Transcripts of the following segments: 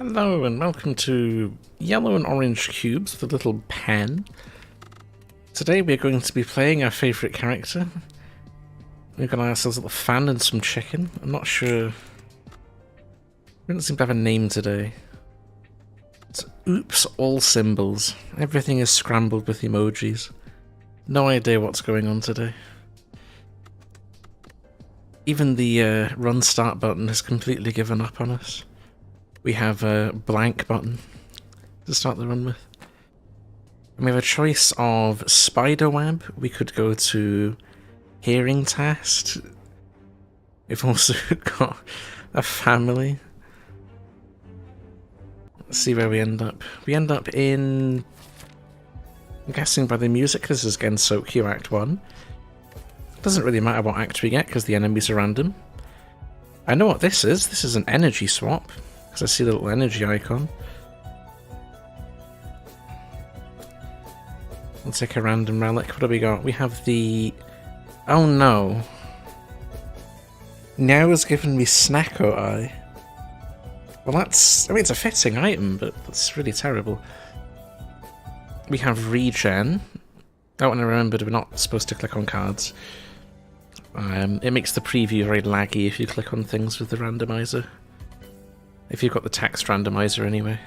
Hello and welcome to Yellow and Orange Cubes with a little pen. Today we're going to be playing our favourite character. We've got ourselves a little fan and some chicken. I'm not sure. We don't seem to have a name today. It's oops, all symbols. Everything is scrambled with emojis. No idea what's going on today. Even the run start button has completely given up on us. We have a blank button to start the run with. And we have a choice of spiderweb. We could go to hearing test. We've also got a family. Let's see where we end up. We end up in... I'm guessing by the music, this is Gensokyo Act 1. Doesn't really matter what act we get because the enemies are random. I know what this is. This is an energy swap. Because I see the little energy icon. We'll take a random relic. What do we got? We have the... Oh no. Now has given me Snecko eye. Well that's... I mean it's a fitting item, but that's really terrible. We have regen. Oh, and I remembered we're not supposed to click on cards. It makes the preview very laggy if you click on things with the randomizer. If you've got the text randomizer anyway.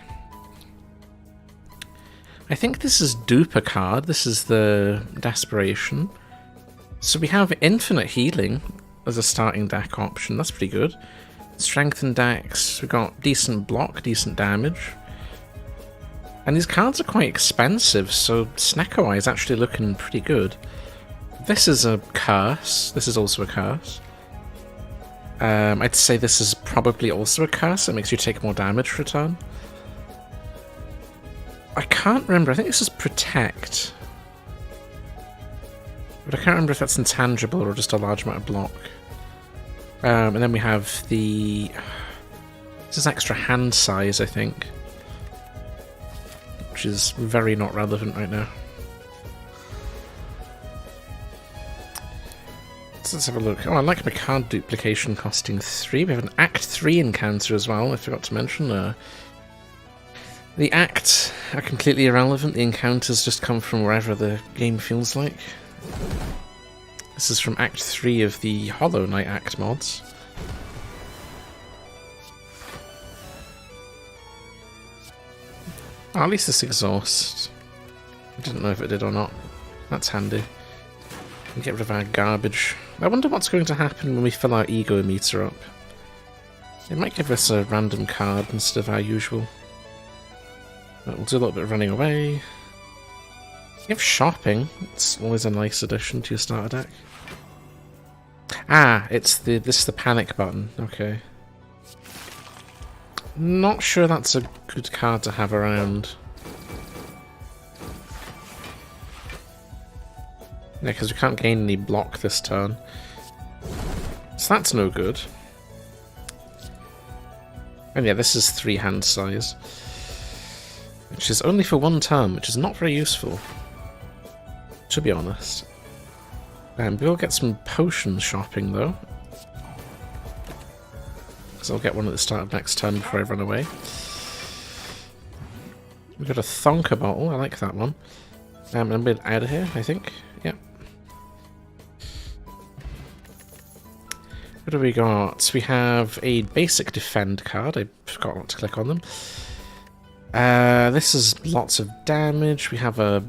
I think this is dupe a card. This is the Desperation. So we have infinite healing as a starting deck option. That's pretty good. Strengthen decks. We've got decent block, decent damage. And these cards are quite expensive, so Snecko Eye is actually looking pretty good. This is a curse. This is also a curse. I'd say this is probably also a curse. It makes you take more damage for a turn. I can't remember. I think this is Protect. But I can't remember if that's intangible or just a large amount of block. And then we have the... This is extra hand size, I think. Which is very not relevant right now. Let's have a look. Oh, I like my card duplication costing 3. We have an Act 3 encounter as well, I forgot to mention. The acts are completely irrelevant. The encounters just come from wherever the game feels like. This is from Act 3 of the Hollow Knight Act mods. Oh, at least this exhaust. I didn't know if it did or not. That's handy. We get rid of our garbage. I wonder what's going to happen when we fill our ego meter up. It might give us a random card instead of our usual. But we'll do a little bit of running away. You have shopping. It's always a nice addition to your starter deck. Ah, this is the panic button. Okay. Not sure that's a good card to have around. Yeah, because we can't gain any block this turn. So that's no good. And yeah, this is 3 hand size. Which is only for 1 turn, which is not very useful. To be honest. We'll get some potion shopping though. Because I'll get one at the start of next turn before I run away. We've got a Thonka bottle, I like that one. And we're out of here, I think. Yeah. What do we got? We have a basic defend card. I forgot not to click on them. This is lots of damage. We have a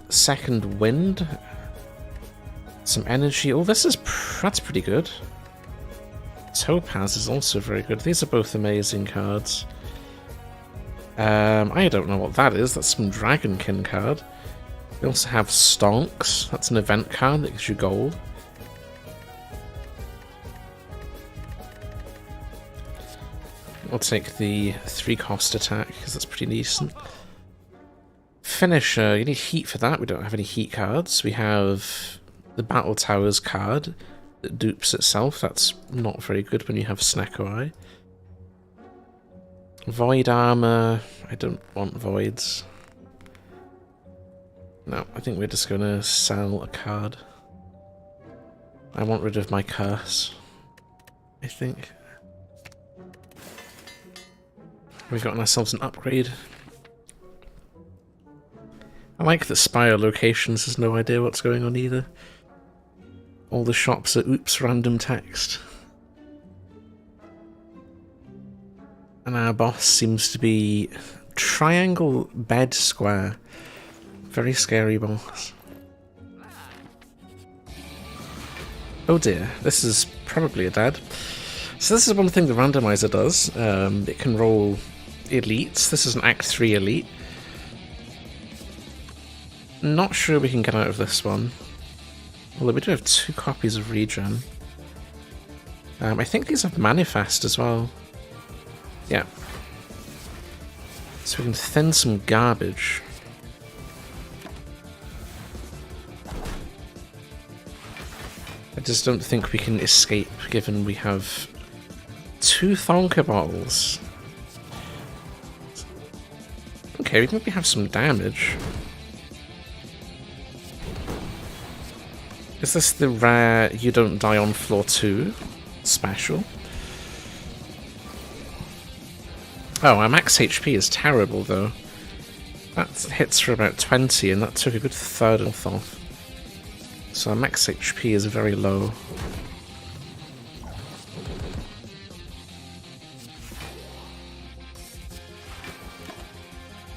second wind. Some energy. Oh, that's pretty good. Topaz is also very good. These are both amazing cards. I don't know what that is. That's some Dragonkin card. We also have Stonks. That's an event card that gives you gold. I'll take the 3-cost attack, because that's pretty decent. Finisher, you need heat for that. We don't have any heat cards. We have the Battle Towers card that dupes itself. That's not very good when you have Snecko Eye. Void Armor, I don't want voids. No, I think we're just going to sell a card. I want rid of my curse, I think. We've gotten ourselves an upgrade. I like that Spire Locations has no idea what's going on either. All the shops are oops random text. And our boss seems to be triangle bed square. Very scary boss. Oh dear, this is probably a dad. So this is one thing the randomizer does. It can roll elites. This is an Act 3 elite. Not sure we can get out of this one. Although we do have 2 copies of regen. I think these have manifest as well. Yeah. So we can thin some garbage. I just don't think we can escape given we have 2 Thonker bottles. Okay, we can maybe have some damage. Is this the rare you don't die on floor 2 special? Oh, our max HP is terrible though. That hits for about 20 and that took a good third off. So our max HP is very low.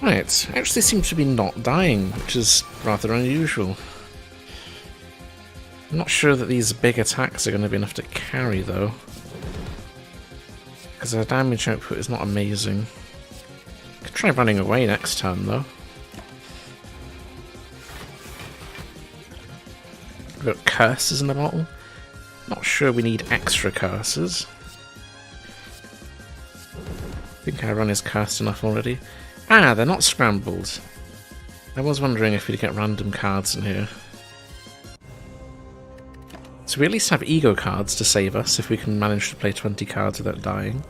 Right, actually seems to be not dying, which is rather unusual. I'm not sure that these big attacks are going to be enough to carry though. Because our damage output is not amazing. Could try running away next turn though. We've got curses in the bottle. Not sure we need extra curses. I think our run is cursed enough already. Ah, they're not scrambled. I was wondering if we'd get random cards in here. So we at least have ego cards to save us if we can manage to play 20 cards without dying.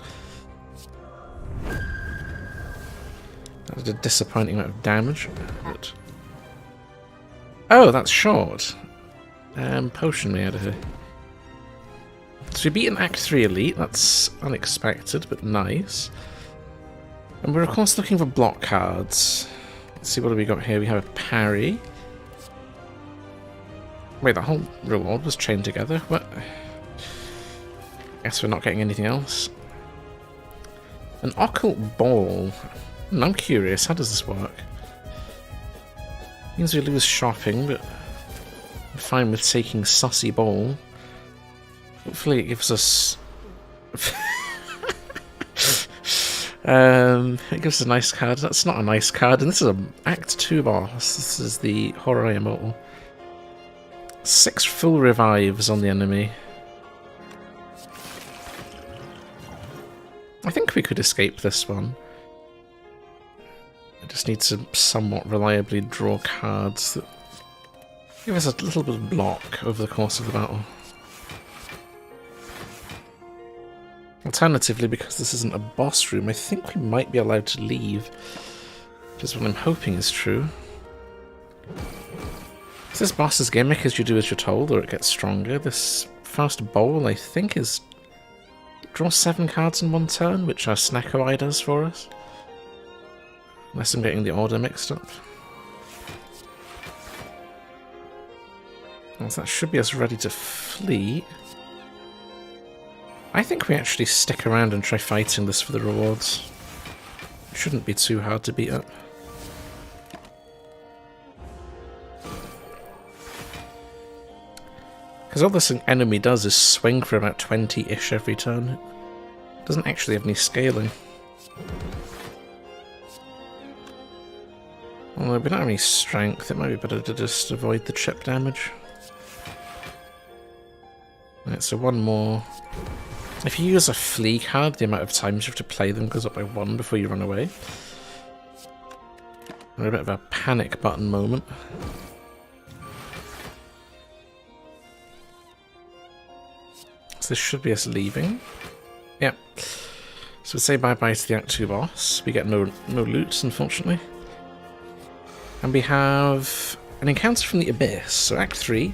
That was a disappointing amount of damage. But... oh, that's short. Potion me out of here. So we beat an Act 3 elite, that's unexpected but nice. And we're of course looking for block cards. Let's see, what do we got here? We have a parry. Wait, that whole reward was chained together? What? Guess we're not getting anything else. An occult ball. I'm curious, how does this work? Means we lose shopping, but I'm fine with taking sussy ball. Hopefully it gives us... it gives us a nice card. That's not a nice card, and this is an Act 2 boss. This is the Houraisan. 6 full revives on the enemy. I think we could escape this one. I just need to somewhat reliably draw cards that give us a little bit of block over the course of the battle. Alternatively, because this isn't a boss room, I think we might be allowed to leave. Which is what I'm hoping is true. Is this boss's gimmick is you do as you're told, or it gets stronger? This first bowl, I think, is draw 7 cards in 1 turn, which our Snecko does for us. Unless I'm getting the order mixed up. Well, that should be us ready to flee. I think we actually stick around and try fighting this for the rewards. It shouldn't be too hard to beat up. Because all this enemy does is swing for about 20-ish every turn. It doesn't actually have any scaling. Although we don't have any strength, it might be better to just avoid the chip damage. Right, so one more. If you use a flee card, the amount of times you have to play them goes up by 1 before you run away. We're a bit of a panic button moment. So this should be us leaving. Yep. So we say bye-bye to the Act 2 boss. We get no loot, unfortunately. And we have an encounter from the Abyss, so Act 3.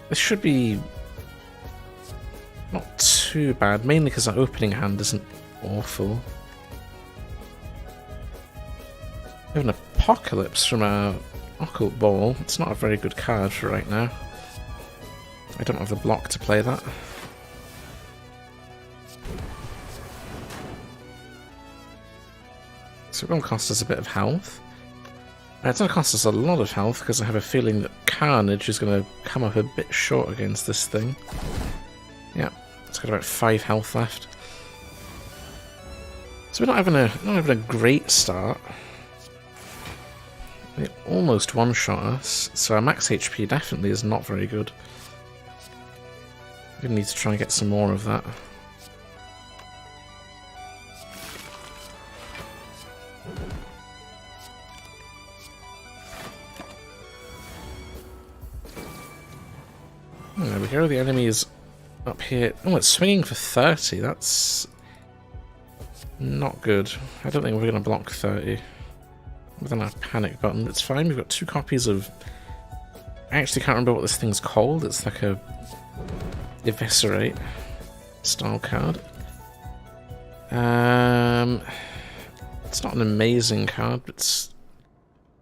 This should be not too bad, mainly because our opening hand isn't awful. We have an Apocalypse from our Occult Ball. It's not a very good card for right now. I don't have the block to play that. So it will cost us a bit of health. It's going to cost us a lot of health because I have a feeling that Carnage is going to come up a bit short against this thing. Yeah, it's got about 5 health left. So we're not having a great start. They almost one-shot us, so our max HP definitely is not very good. We're going to need to try and get some more of that. There we go, the enemy is up here. Oh, it's swinging for 30, that's not good. I don't think we're going to block 30 with our panic button. It's fine, we've got 2 copies of... I actually can't remember what this thing's called. It's like a Eviscerate style card. It's not an amazing card, but it's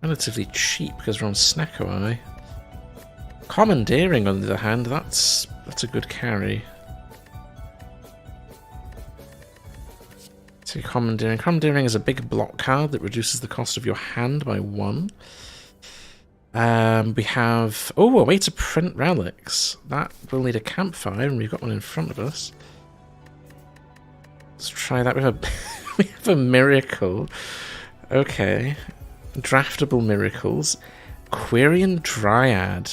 relatively cheap because we're on Snecko Eye. Commandeering, on the other hand, that's a good carry. So Commandeering. Commandeering is a big block card that reduces the cost of your hand by 1. We have... Oh, a way to print relics. That will need a campfire, and we've got one in front of us. Let's try that. We have a miracle. Okay. Draftable miracles. Quirion Dryad.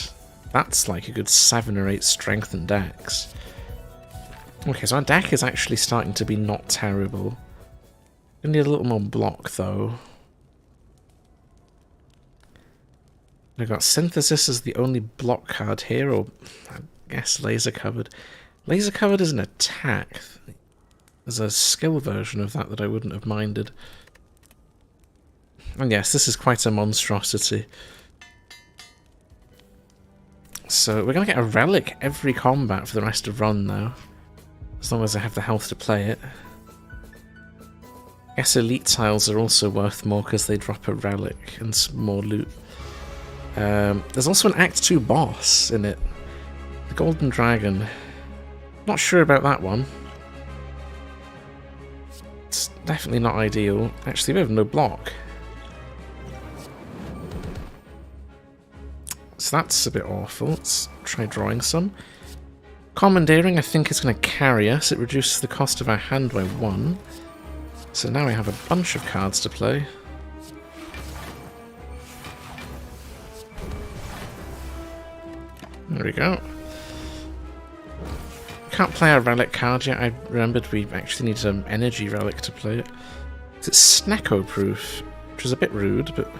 That's like a good 7 or 8 strength and dex. Okay, so our deck is actually starting to be not terrible. We need a little more block, though. We've got Synthesis as the only block card here, or I guess Laser Covered. Laser Covered is an attack. There's a skill version of that I wouldn't have minded. And yes, this is quite a monstrosity. So we're going to get a relic every combat for the rest of run now. As long as I have the health to play it. I guess elite tiles are also worth more because they drop a relic and some more loot. There's also an Act 2 boss in it. The Golden Dragon. Not sure about that one. It's definitely not ideal. Actually, we have no block. So that's a bit awful. Let's try drawing some. Commandeering, I think, is going to carry us. It reduces the cost of our hand by 1. So now we have a bunch of cards to play. There we go. Can't play our relic card yet. I remembered we actually need an energy relic to play it. It's Snecko proof, which is a bit rude, but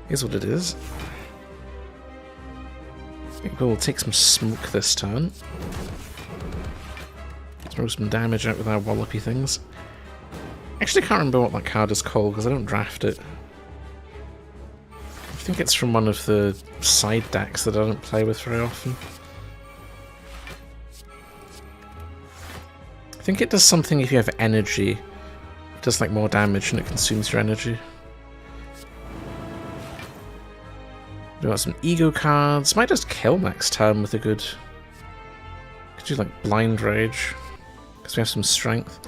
here's what it is. I think we'll take some smoke this turn. Throw some damage out with our wallopy things. Actually, I can't remember what that card is called because I don't draft it. I think it's from one of the side decks that I don't play with very often. I think it does something if you have energy. It does like more damage and it consumes your energy. We've got some ego cards. Might just kill next turn with a good... Could do like Blind Rage. Because we have some strength.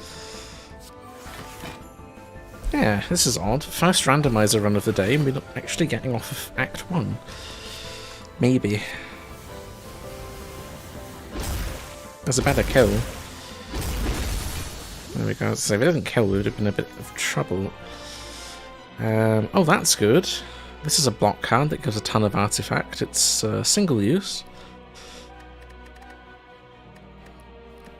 Yeah, this is odd. First randomizer run of the day, and we're not actually getting off of Act 1. Maybe. There's a better kill. There we go. So if it didn't kill, we would have been a bit of trouble. Oh, that's good. This is a block card that gives a ton of artifact. It's single use.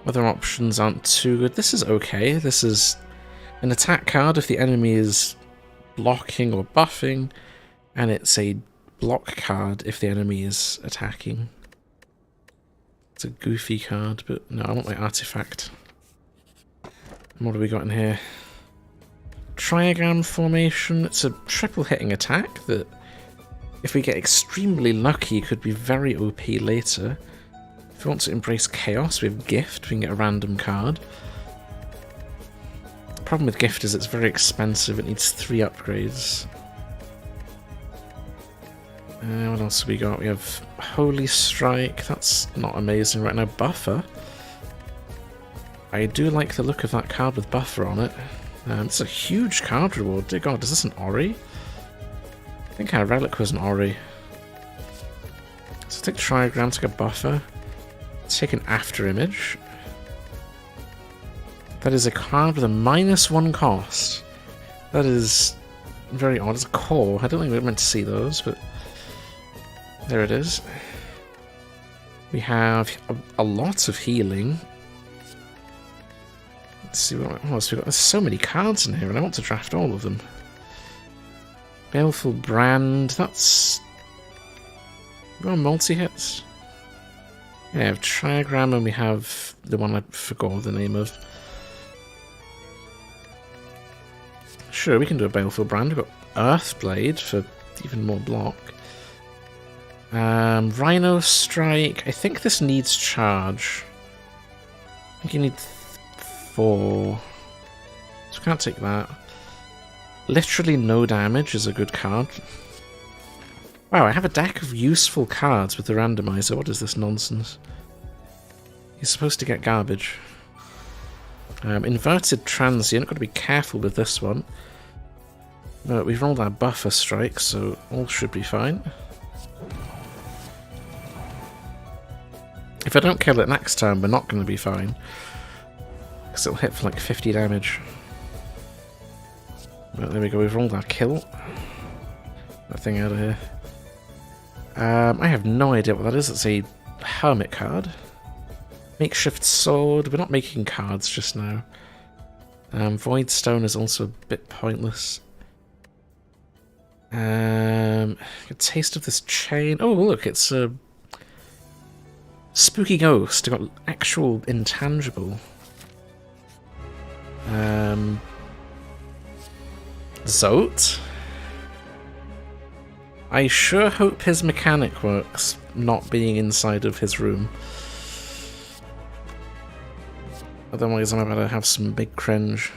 Other options aren't too good. This is okay. This is an attack card if the enemy is blocking or buffing, and it's a block card if the enemy is attacking. It's a goofy card, but no, I want my artifact. And what have we got in here? Triagram formation. It's a triple hitting attack that, if we get extremely lucky, could be very OP later. If we want to embrace chaos, we have gift, we can get a random card. Problem with gift is it's very expensive. It needs 3 upgrades. What else have we got? We have Holy Strike. That's not amazing right now. Buffer. I do like the look of that card with Buffer on it. It's a huge card reward. Dear God, is this an Ori? I think our relic was an Ori. So take Trigram, take a Buffer. Take an After Image. That is a card with a -1 cost. That is very odd. It's a core. I don't think we were meant to see those, but there it is. We have a lot of healing. Let's see what else we've got. There's so many cards in here, and I want to draft all of them. Baleful Brand. That's... We've got multi-hits. Yeah, we have Trigram, and we have the one I forgot the name of. Sure, we can do a Baleful Brand. We've got Earthblade for even more block. Rhino Strike. I think this needs charge. I think you need 4. So we can't take that. Literally no damage is a good card. Wow, I have a deck of useful cards with the randomizer. What is this nonsense? You're supposed to get garbage. Inverted Transient. Got to be careful with this one. But we've rolled our Buffer Strike, so all should be fine. If I don't kill it next turn, we're not going to be fine. Because it'll hit for like 50 damage. But there we go, we've rolled our kill. That thing out of here. I have no idea what that is. It's a Hermit card. Makeshift Sword. We're not making cards just now. Void Stone is also a bit pointless. A taste of this chain. Oh, look, it's a spooky ghost. I've got actual intangible. Zote. I sure hope his mechanic works, not being inside of his room. Otherwise I'm about to have some big cringe.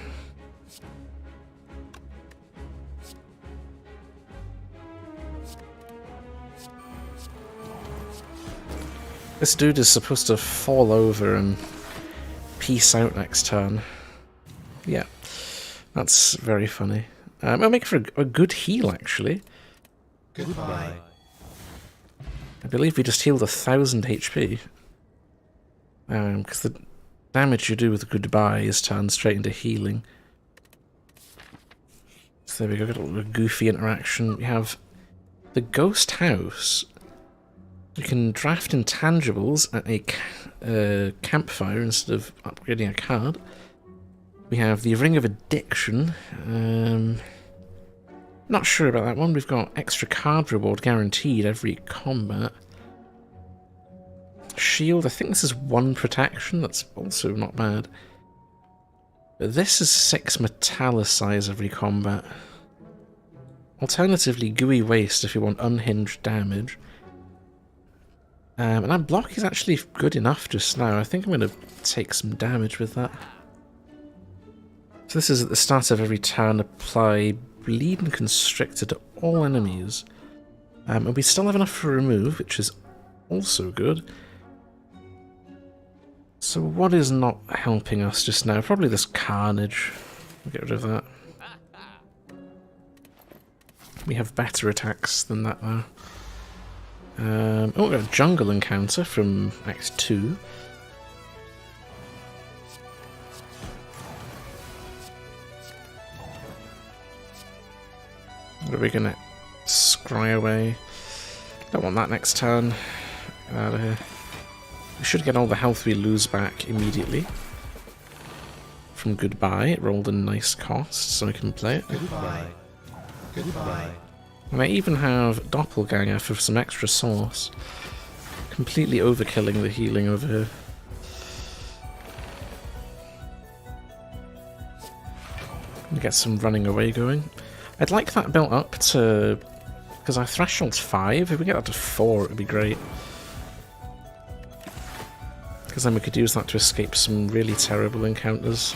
This dude is supposed to fall over and peace out next turn. Yeah, that's very funny. I'll make for a good heal, actually. Goodbye. I believe we just healed 1000 HP. Because the damage you do with goodbye is turned straight into healing. So there we go, got a little goofy interaction. We have the Ghost House. You can draft intangibles at a campfire instead of upgrading a card. We have the Ring of Addiction. Not sure about that one. We've got extra card reward guaranteed every combat. Shield, I think this is 1 protection. That's also not bad. But this is 6 metallicize every combat. Alternatively, Gooey Waste if you want unhinged damage. And that block is actually good enough just now. I think I'm going to take some damage with that. So this is at the start of every turn, apply Bleed and Constrictor to all enemies. And we still have enough for remove, which is also good. So what is not helping us just now? Probably this Carnage. We'll get rid of that. We have better attacks than that though. Oh, we've got a jungle encounter from Act 2. What are we gonna scry away? Don't want that next turn. Get out of here. We should get all the health we lose back immediately. From Goodbye, it rolled a nice cost, so I can play it. Goodbye. Goodbye. And I even have Doppelganger for some extra sauce. Completely overkilling the healing over here. Get some running away going. I'd like that built up to... because our threshold's 5. If we get that to 4, it would be great. Because then we could use that to escape some really terrible encounters.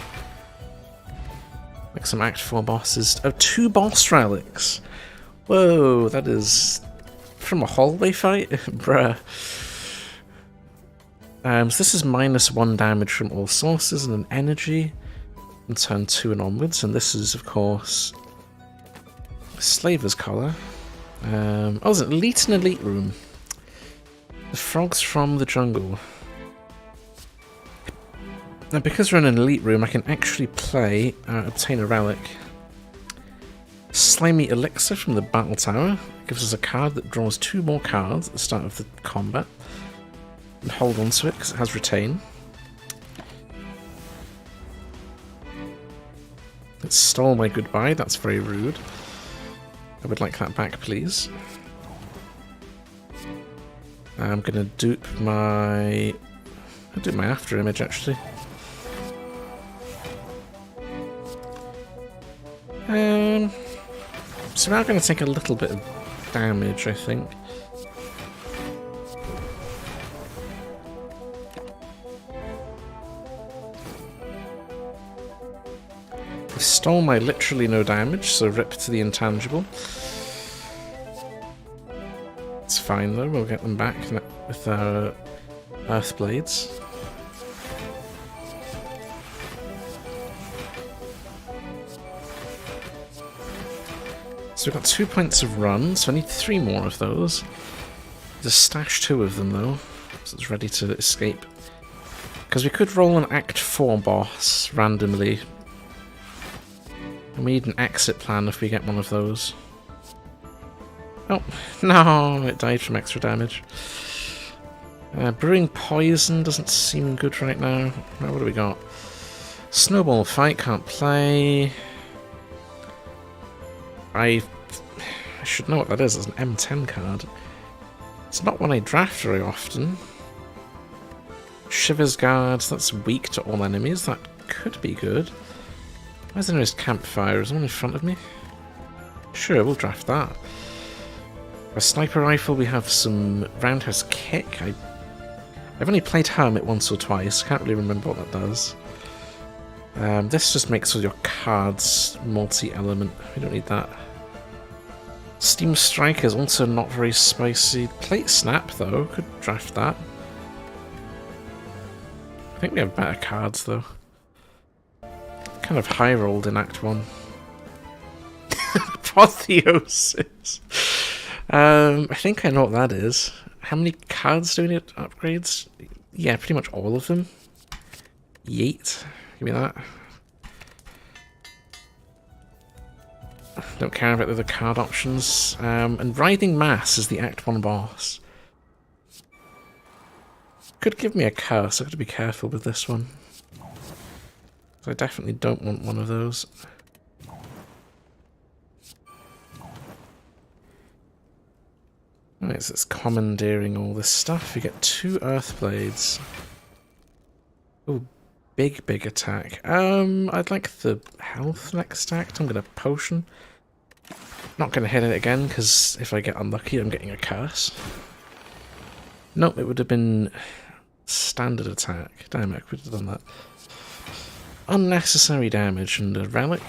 like some Act 4 bosses. Oh, 2 boss relics! Whoa, that is from a hallway fight? Bruh. So this is -1 damage from all sources and an energy in turn 2 and onwards, and this is, of course, Slaver's Collar. Oh, there's an elite room. The frogs from the jungle. Now, because we're in an elite room, I can actually play, obtain a relic. Slimy Elixir from the Battle Tower. Gives us a card that draws 2 more cards at the start of the combat. And hold on to it because it has Retain. It stole my goodbye, that's very rude. I would like that back, please. I'm gonna dupe my... I'll do my after image, actually. So now I'm going to take a little bit of damage, I think. I stole my literally no damage, so rip to the intangible. It's fine though, we'll get them back with our Earth Blades. So we've got 2 points of run, so I need 3 more of those. Just stash 2 of them though, so it's ready to escape. Because we could roll an Act 4 boss randomly. And we need an exit plan if we get one of those. Oh, no, it died from extra damage. Brewing Poison doesn't seem good right now. What do we got? Snowball Fight, can't play. I should know what that is. It's an M10 card. It's not one I draft very often. Shiver's Guard, that's weak to all enemies. That could be good. Where's the nearest campfire? Is one in front of me? Sure, we'll draft that. A sniper rifle, we have some roundhouse kick. I've only played Hermit once or twice. Can't really remember what that does. This just makes all your cards multi-element. We don't need that. Steam Strike is also not very spicy. Plate Snap, though. Could draft that. I think we have better cards, though. Kind of high-rolled in Act 1. Apotheosis. I think I know what that is. How many cards do we need upgrades? Yeah, pretty much all of them. Yeet. Give me that. Don't care about the other card options. And Writhing Mass is the Act 1 boss. Could give me a curse. I've got to be careful with this one. I definitely don't want one of those. Right, so it's commandeering all this stuff. You get 2 Earth Blades. Oh, big attack. I'd like the health next act. I'm gonna potion. Not gonna hit it again, because if I get unlucky, I'm getting a curse. Nope, it would have been standard attack. Damn it, I could have done that. Unnecessary damage and a relic.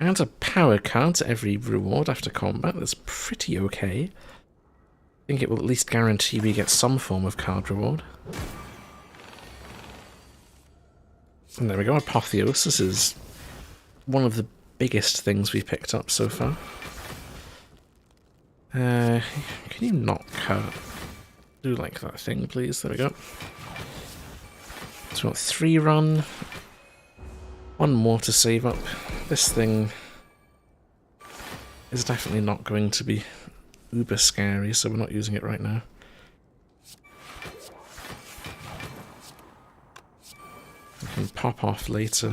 Add a power card to every reward after combat. That's pretty okay. I think it will at least guarantee we get some form of card reward. And there we go, Apotheosis is one of the biggest things we've picked up so far. Can you not cut? Do like that thing, please. There we go. So we got 3 run. 1 more to save up. This thing is definitely not going to be uber scary, so we're not using it right now. We can pop off later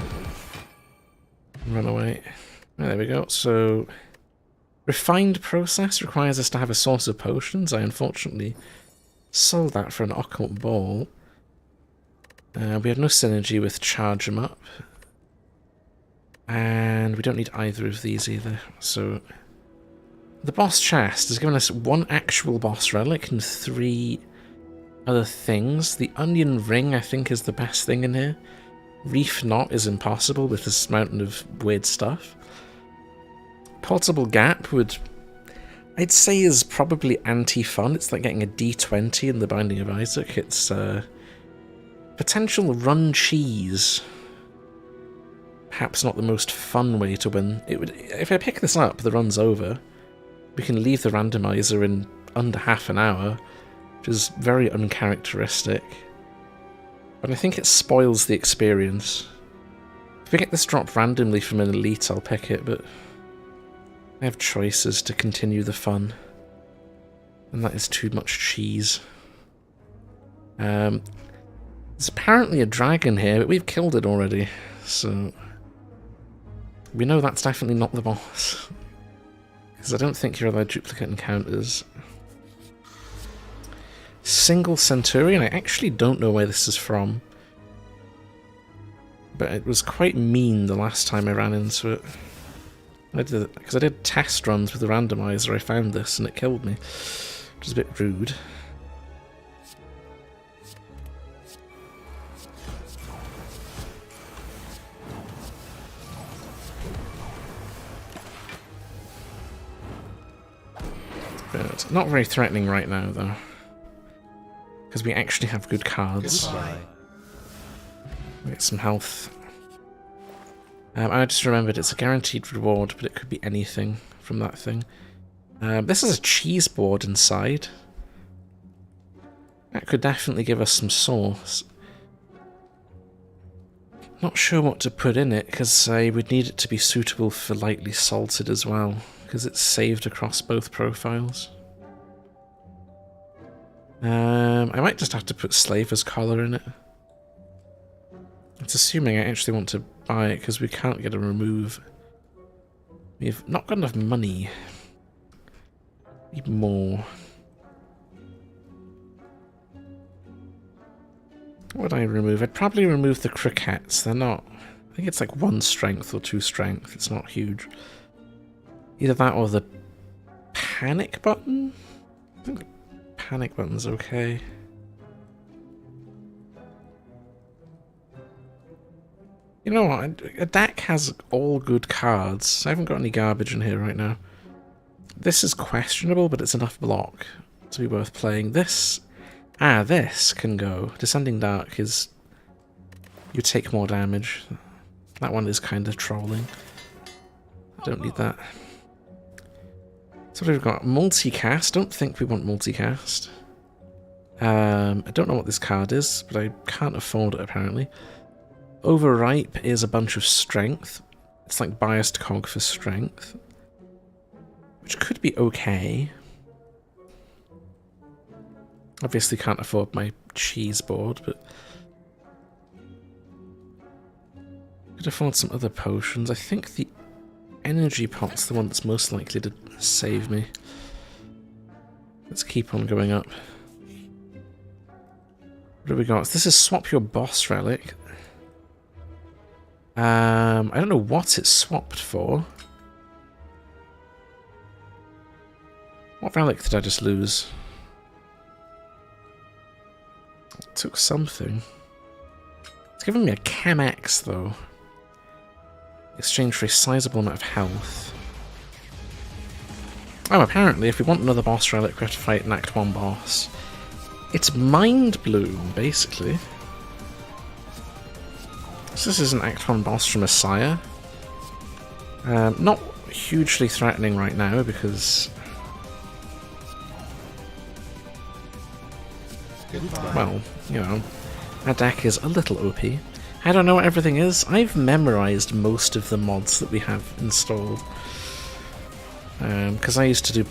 and run away. There we go. So, refined process requires us to have a source of potions. I unfortunately sold that for an occult ball. We have no synergy with charge 'em up. And we don't need either of these either, so... The boss chest has given us 1 actual boss relic and 3 other things. The onion ring, I think, is the best thing in here. Reef Knot is impossible with this mountain of weird stuff. Portable Gap would, I'd say, is probably anti-fun. It's like getting a D20 in the Binding of Isaac. It's potential Run Cheese. Perhaps not the most fun way to win. It would, if I pick this up, the run's over. We can leave the randomizer in under half an hour, which is very uncharacteristic. But I think it spoils the experience. If we get this dropped randomly from an elite, I'll pick it, but I have choices to continue the fun. And that is too much cheese. There's apparently a dragon here, but we've killed it already, so we know that's definitely not the boss. Because I don't think you're allowed duplicate encounters. Single Centurion, I actually don't know where this is from. But it was quite mean the last time I ran into it. Because I did test runs with the randomizer, I found this and it killed me. Which is a bit rude. But not very threatening right now, though. Because we actually have good cards. We get some health. I just remembered it's a guaranteed reward, but it could be anything from that thing. This is a cheese board inside. That could definitely give us some sauce. Not sure what to put in it, because I would need it to be suitable for lightly salted as well, because it's saved across both profiles. I might just have to put Slaver's Collar in it. It's assuming I actually want to buy it, because we can't get a remove. We've not got enough money. Need more. What would I remove? I'd probably remove the croquettes. They're not... I think it's like 1 strength or 2 strength. It's not huge. Either that or the panic button? I think the panic button's okay. You know what? A deck has all good cards. I haven't got any garbage in here right now. This is questionable, but it's enough block to be worth playing. This... this can go. Descending Dark is... You take more damage. That one is kind of trolling. I don't need that. So we've got multicast. Don't think we want multicast. I don't know what this card is, but I can't afford it apparently. Overripe is a bunch of strength. It's like biased cog for strength. Which could be okay. Obviously can't afford my cheese board, but... could afford some other potions. I think the energy pot's the one that's most likely to save me. Let's keep on going up. What do we got? This is swap your boss relic. I don't know what it's swapped for. What relic did I just lose? It took something. It's giving me a Chem X though. Exchange for a sizable amount of health. Oh, apparently if we want another boss relic we have to fight an Act 1 boss. It's Mind Bloom, basically. So this is an Act 1 boss from Messiah. Not hugely threatening right now because... well, you know, our deck is a little OP. I don't know what everything is. I've memorized most of the mods that we have installed. Because I used to do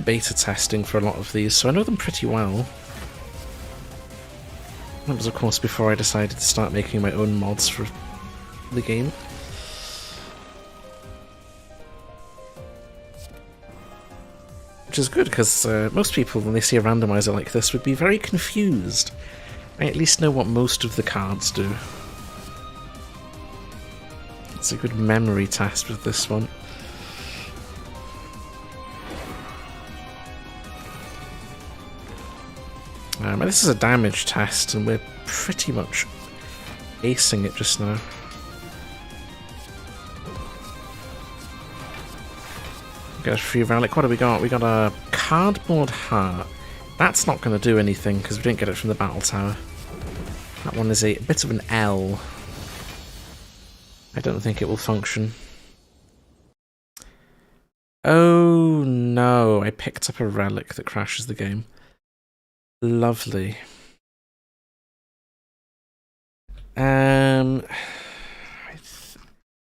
beta testing for a lot of these, so I know them pretty well. That was of course before I decided to start making my own mods for the game. Which is good, because most people, when they see a randomizer like this, would be very confused. I at least know what most of the cards do. It's a good memory test with this one. This is a damage test, and we're pretty much acing it just now. Get a free relic. What do we got? We got a cardboard heart. That's not going to do anything because we didn't get it from the battle tower. That one is a bit of an L. I don't think it will function. Oh no, I picked up a relic that crashes the game. Lovely.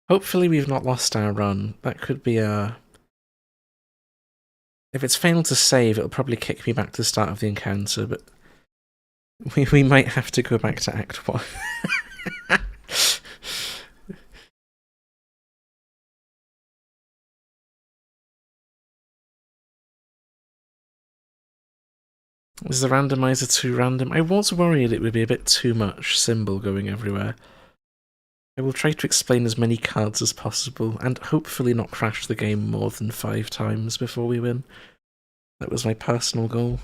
Hopefully we've not lost our run. That could be a... If it's failed to save, it'll probably kick me back to the start of the encounter, but we might have to go back to Act 1. Is the randomizer too random? I was worried it would be a bit too much symbol going everywhere. I will try to explain as many cards as possible, and hopefully not crash the game more than 5 times before we win. That was my personal goal.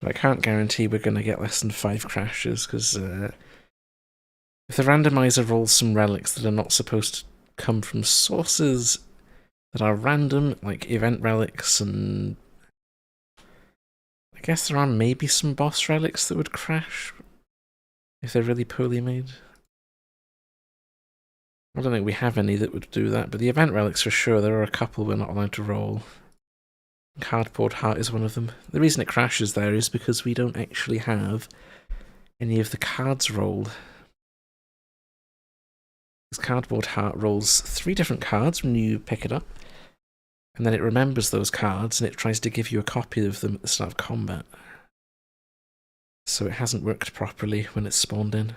But I can't guarantee we're going to get less than 5 crashes, because if the randomizer rolls some relics that are not supposed to come from sources that are random, like event relics, and I guess there are maybe some boss relics that would crash if they're really poorly made. I don't think we have any that would do that, but the event relics for sure, there are a couple we're not allowed to roll. Cardboard heart is one of them. The reason it crashes there is because we don't actually have any of the cards rolled. This cardboard heart rolls 3 different cards when you pick it up, and then it remembers those cards and it tries to give you a copy of them at the start of combat. So it hasn't worked properly when it's spawned in.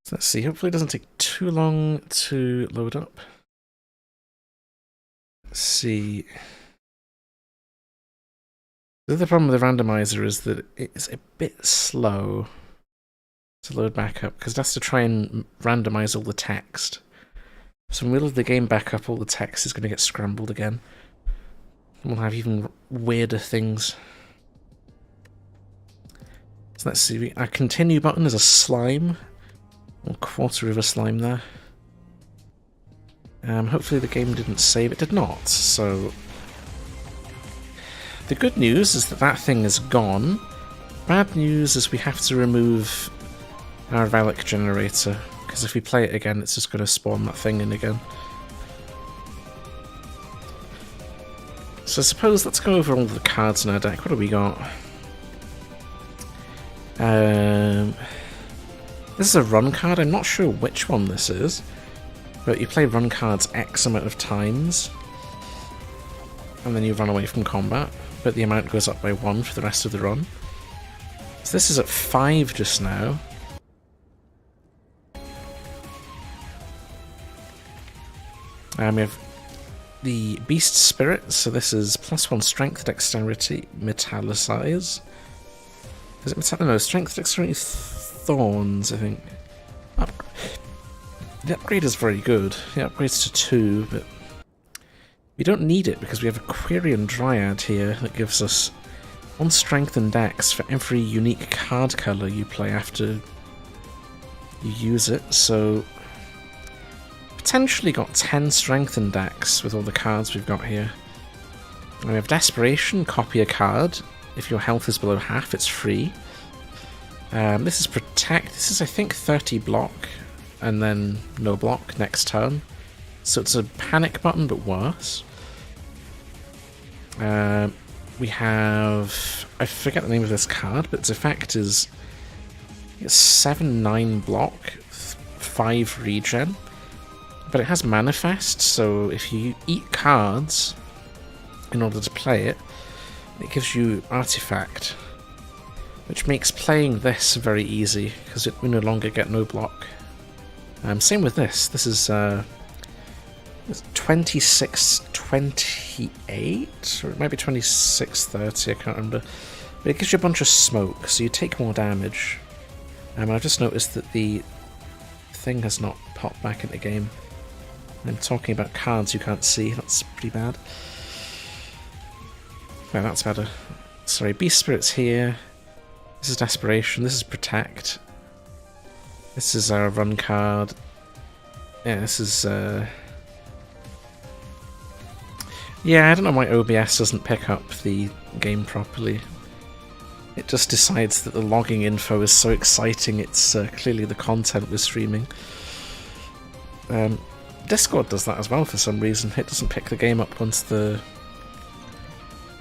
So let's see, hopefully it doesn't take too long to load up. Let's see. The other problem with the randomizer is that it's a bit slow to load back up, because it has to try and randomize all the text. So when we load the game back up, all the text is going to get scrambled again. And we'll have even weirder things. So let's see, our continue button is a slime. 1/4 of a slime there. Hopefully the game didn't save. It did not, so... The good news is that that thing is gone. Bad news is we have to remove our relic generator, because if we play it again, it's just going to spawn that thing in again. So I suppose let's go over all the cards in our deck. What do we got? This is a run card. I'm not sure which one this is, but you play run cards X amount of times, and then you run away from combat, but the amount goes up by 1 for the rest of the run. So this is at 5 just now. We have the Beast Spirit, so this is +1 Strength, Dexterity, Metallicize. Is it Metallicize? No, Strength, Dexterity, Thorns, I think. The upgrade is very good. It upgrades to 2, but we don't need it because we have a Quirion Dryad here that gives us 1 Strength and Dex for every unique card colour you play after you use it, so potentially got 10 Strength and Dex with all the cards we've got here. And we have Desperation, copy a card. If your health is below half, it's free. This is Protect. This is, I think, 30 block, and then no block next turn. So it's a panic button, but worse. We have... I forget the name of this card, but its effect is... It's 7-9 block, 5 regen. But it has Manifest, so if you eat cards, in order to play it, it gives you Artifact, which makes playing this very easy, because we no longer get no block. Same with this. This is 2628, or it might be 2630, I can't remember. But it gives you a bunch of smoke, so you take more damage. And I've just noticed that the thing has not popped back into game. I'm talking about cards you can't see, that's pretty bad. Well, that's better. Sorry, Beast Spirit's here. This is Desperation, this is Protect. This is our run card. Yeah, this is... Yeah, I don't know why OBS doesn't pick up the game properly. It just decides that the logging info is so exciting, it's clearly the content we're streaming. Discord does that as well for some reason. It doesn't pick the game up once the...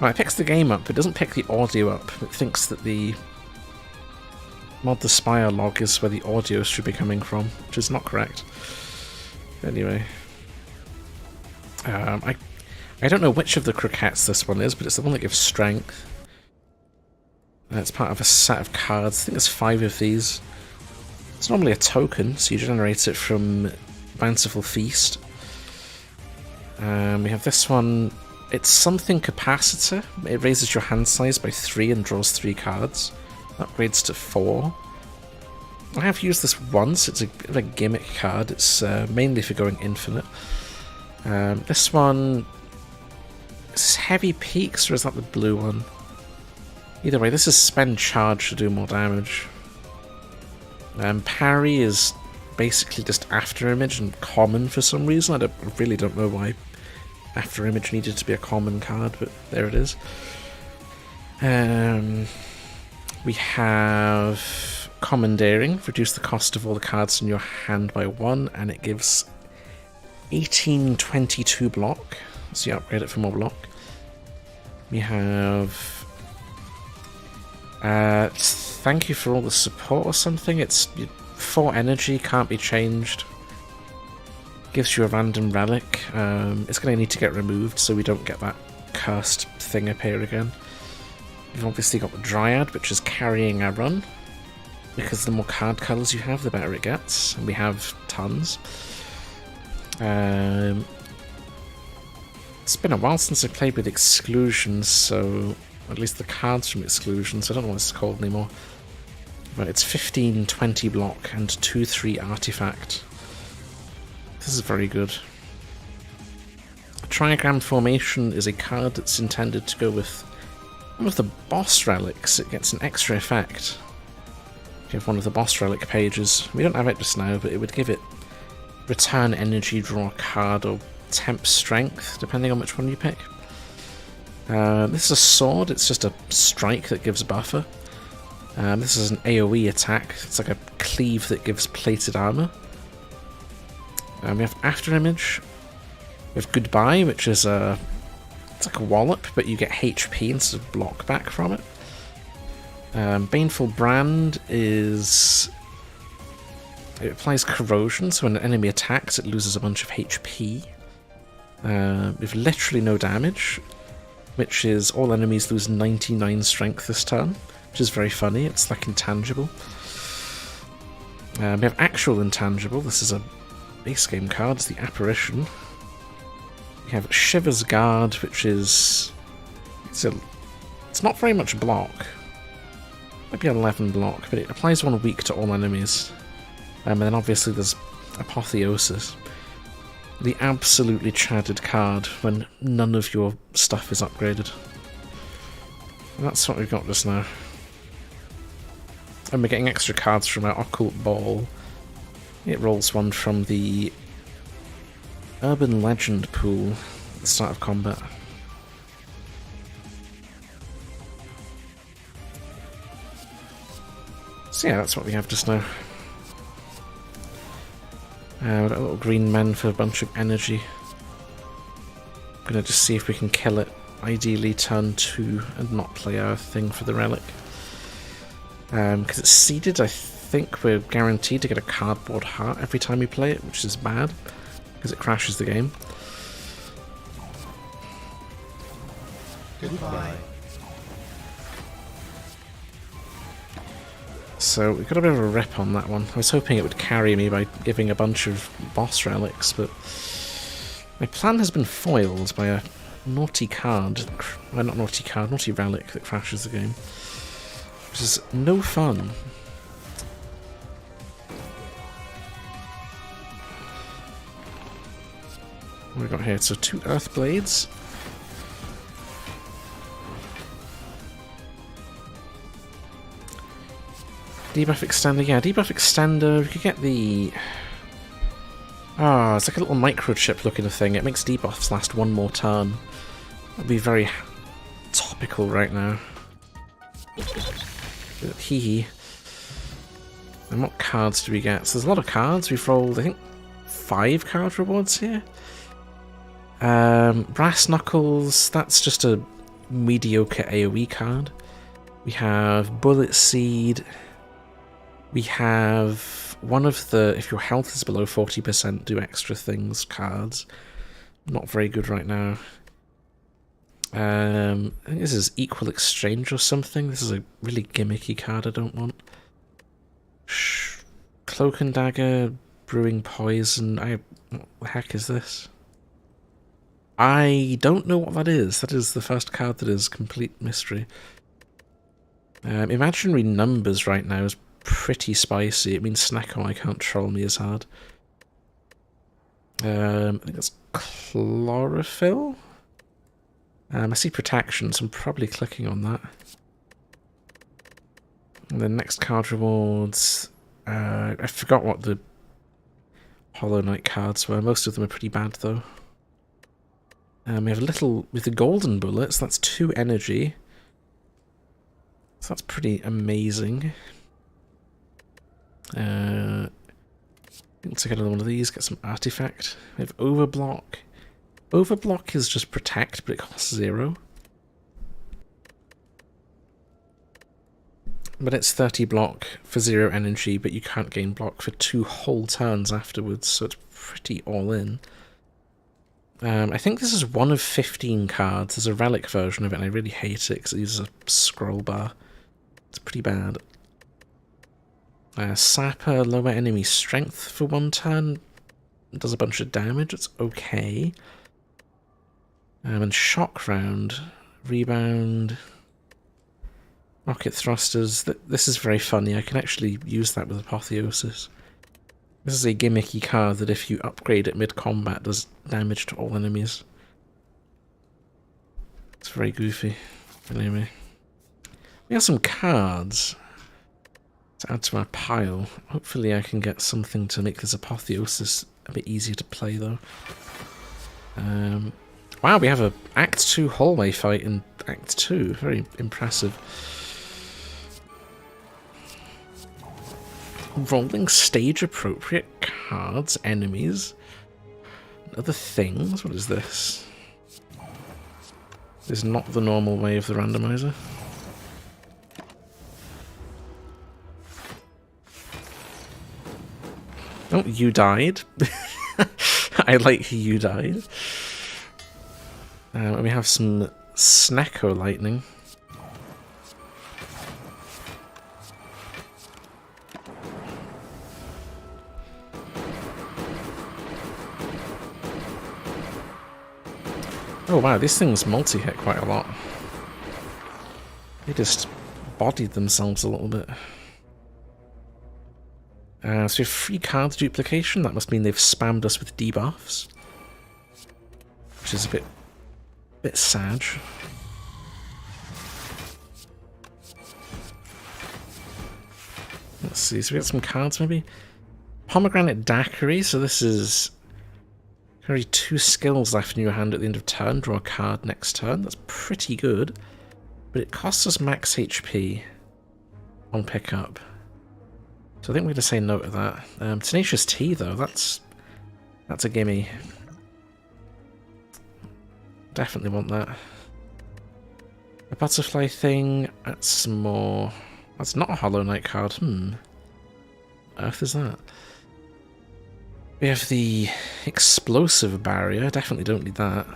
Well, it picks the game up, it doesn't pick the audio up. It thinks that the Mod the Spire log is where the audio should be coming from, which is not correct. Anyway. I don't know which of the croquettes this one is, but it's the one that gives strength. It's part of a set of cards. I think there's 5 of these. It's normally a token, so you generate it from Bountiful Feast. We have this one. It's something capacitor. It raises your hand size by 3 and draws 3 cards. Upgrades to 4. I have used this once. It's a bit of a gimmick card. It's mainly for going infinite. This one... Is this Heavy Peaks, or is that the blue one? Either way, this is spend charge to do more damage. Parry is basically just After Image and common for some reason. I really don't know why After Image needed to be a common card, but there it is. We have Commandeering, reduce the cost of all the cards in your hand by 1, and it gives 1822 block, so you upgrade it for more block. We have thank you for all the support or something. It's 4 energy, can't be changed. Gives you a random relic. It's going to need to get removed so we don't get that cursed thing appear again. We've obviously got the Dryad, which is carrying our run, because the more card colours you have, the better it gets, and we have tons. It's been a while since I played with Exclusions, so at least the cards from Exclusions, I don't know what it's called anymore. But it's 15-20 block and 2-3 artifact. This is very good. Trigram Formation is a card that's intended to go with one of the boss relics. It gets an extra effect if you have one of the boss relic pages. We don't have it just now, but it would give it return energy, draw a card, or temp strength, depending on which one you pick. This is a sword, it's just a strike that gives buffer. This is an AoE attack, it's like a cleave that gives plated armor. We have After Image. We have Goodbye, which is it's like a wallop, but you get HP instead of block back from it. Baneful Brand is... It applies corrosion, so when an enemy attacks it loses a bunch of HP. We have Literally No Damage, which is all enemies lose 99 strength this turn, which is very funny. It's like intangible. We have Actual Intangible. This is a base game card. It's the Apparition. We have Shiver's Guard, which is... It's not very much block. Maybe 11 block, but it applies 1 weak to all enemies. And then obviously there's Apotheosis. The absolutely chatted card when none of your stuff is upgraded. And that's what we've got just now. And we're getting extra cards from our Occult Ball. It rolls 1 from the Urban Legend pool at the start of combat. So yeah, that's what we have just now. We've got a little green man for a bunch of energy. I'm gonna just see if we can kill it. Ideally turn 2 and not play our thing for the relic. Because it's seeded, I think we're guaranteed to get a cardboard heart every time we play it, which is bad, because it crashes the game. Goodbye. So we got a bit of a rip on that one. I was hoping it would carry me by giving a bunch of boss relics, but my plan has been foiled by a naughty card. Well, not naughty card, naughty relic that crashes the game. Which is no fun. What have we got here? So 2 Earth Blades. Debuff Extender, yeah, Debuff Extender, we could get the... Ah, it's like a little microchip looking thing. It makes debuffs last 1 more turn. That'd be very topical right now. Hee hee. And what cards do we get? So there's a lot of cards. We've rolled, I think, 5 card rewards here. Brass Knuckles, that's just a mediocre AoE card. We have Bullet Seed. We have one of the, if your health is below 40%, do extra things cards. Not very good right now. I think this is Equal Exchange or something. This is a really gimmicky card I don't want. Cloak and Dagger, Brewing Poison. What the heck is this? I don't know what that is. That is the first card that is complete mystery. Imaginary Numbers right now is pretty spicy. It means Snecko can't troll me as hard. I think that's Chlorophyll? I see Protection, so I'm probably clicking on that. And the next card rewards... I forgot what the Hollow Knight cards were. Most of them are pretty bad, though. We have a little... With the golden bullets, that's 2 energy. So that's pretty amazing. Let's take another one of these, get some artifact. We have Overblock. Overblock is just protect, but it costs 0. But it's 30 block for 0 energy, but you can't gain block for 2 whole turns afterwards, so it's pretty all in. I think this is one of 15 cards. There's a relic version of it, and I really hate it because it uses a scroll bar. It's pretty bad. Sapper, lower enemy strength for 1 turn. It does a bunch of damage, it's okay. And shock round, rebound, rocket thrusters. This is very funny. I can actually use that with Apotheosis. This is a gimmicky card that if you upgrade it mid-combat does damage to all enemies. It's very goofy. Anyway. We have some cards to add to our pile. Hopefully I can get something to make this Apotheosis a bit easier to play though. Wow, we have a Act 2 hallway fight in Act 2. Very impressive. Rolling stage-appropriate cards, enemies, and other things. What is this? This is not the normal way of the randomizer. Oh, you died. I like you died. And we have some Snecko lightning. Oh wow, these things multi-hit quite a lot. They just bodied themselves a little bit. So we have free card duplication. That must mean they've spammed us with debuffs, which is a bit sad. Let's see, so we got some cards maybe? Pomegranate Daiquiri, so this is only 2 skills left in your hand at the end of turn. Draw a card next turn. That's pretty good, but it costs us max HP on pickup. So I think we're going to say no to that. Tenacious Tea though, that's a gimme. Definitely want that. A butterfly thing, that's more... That's not a Hollow Knight card, What earth is that? We have the Explosive Barrier, definitely don't need that.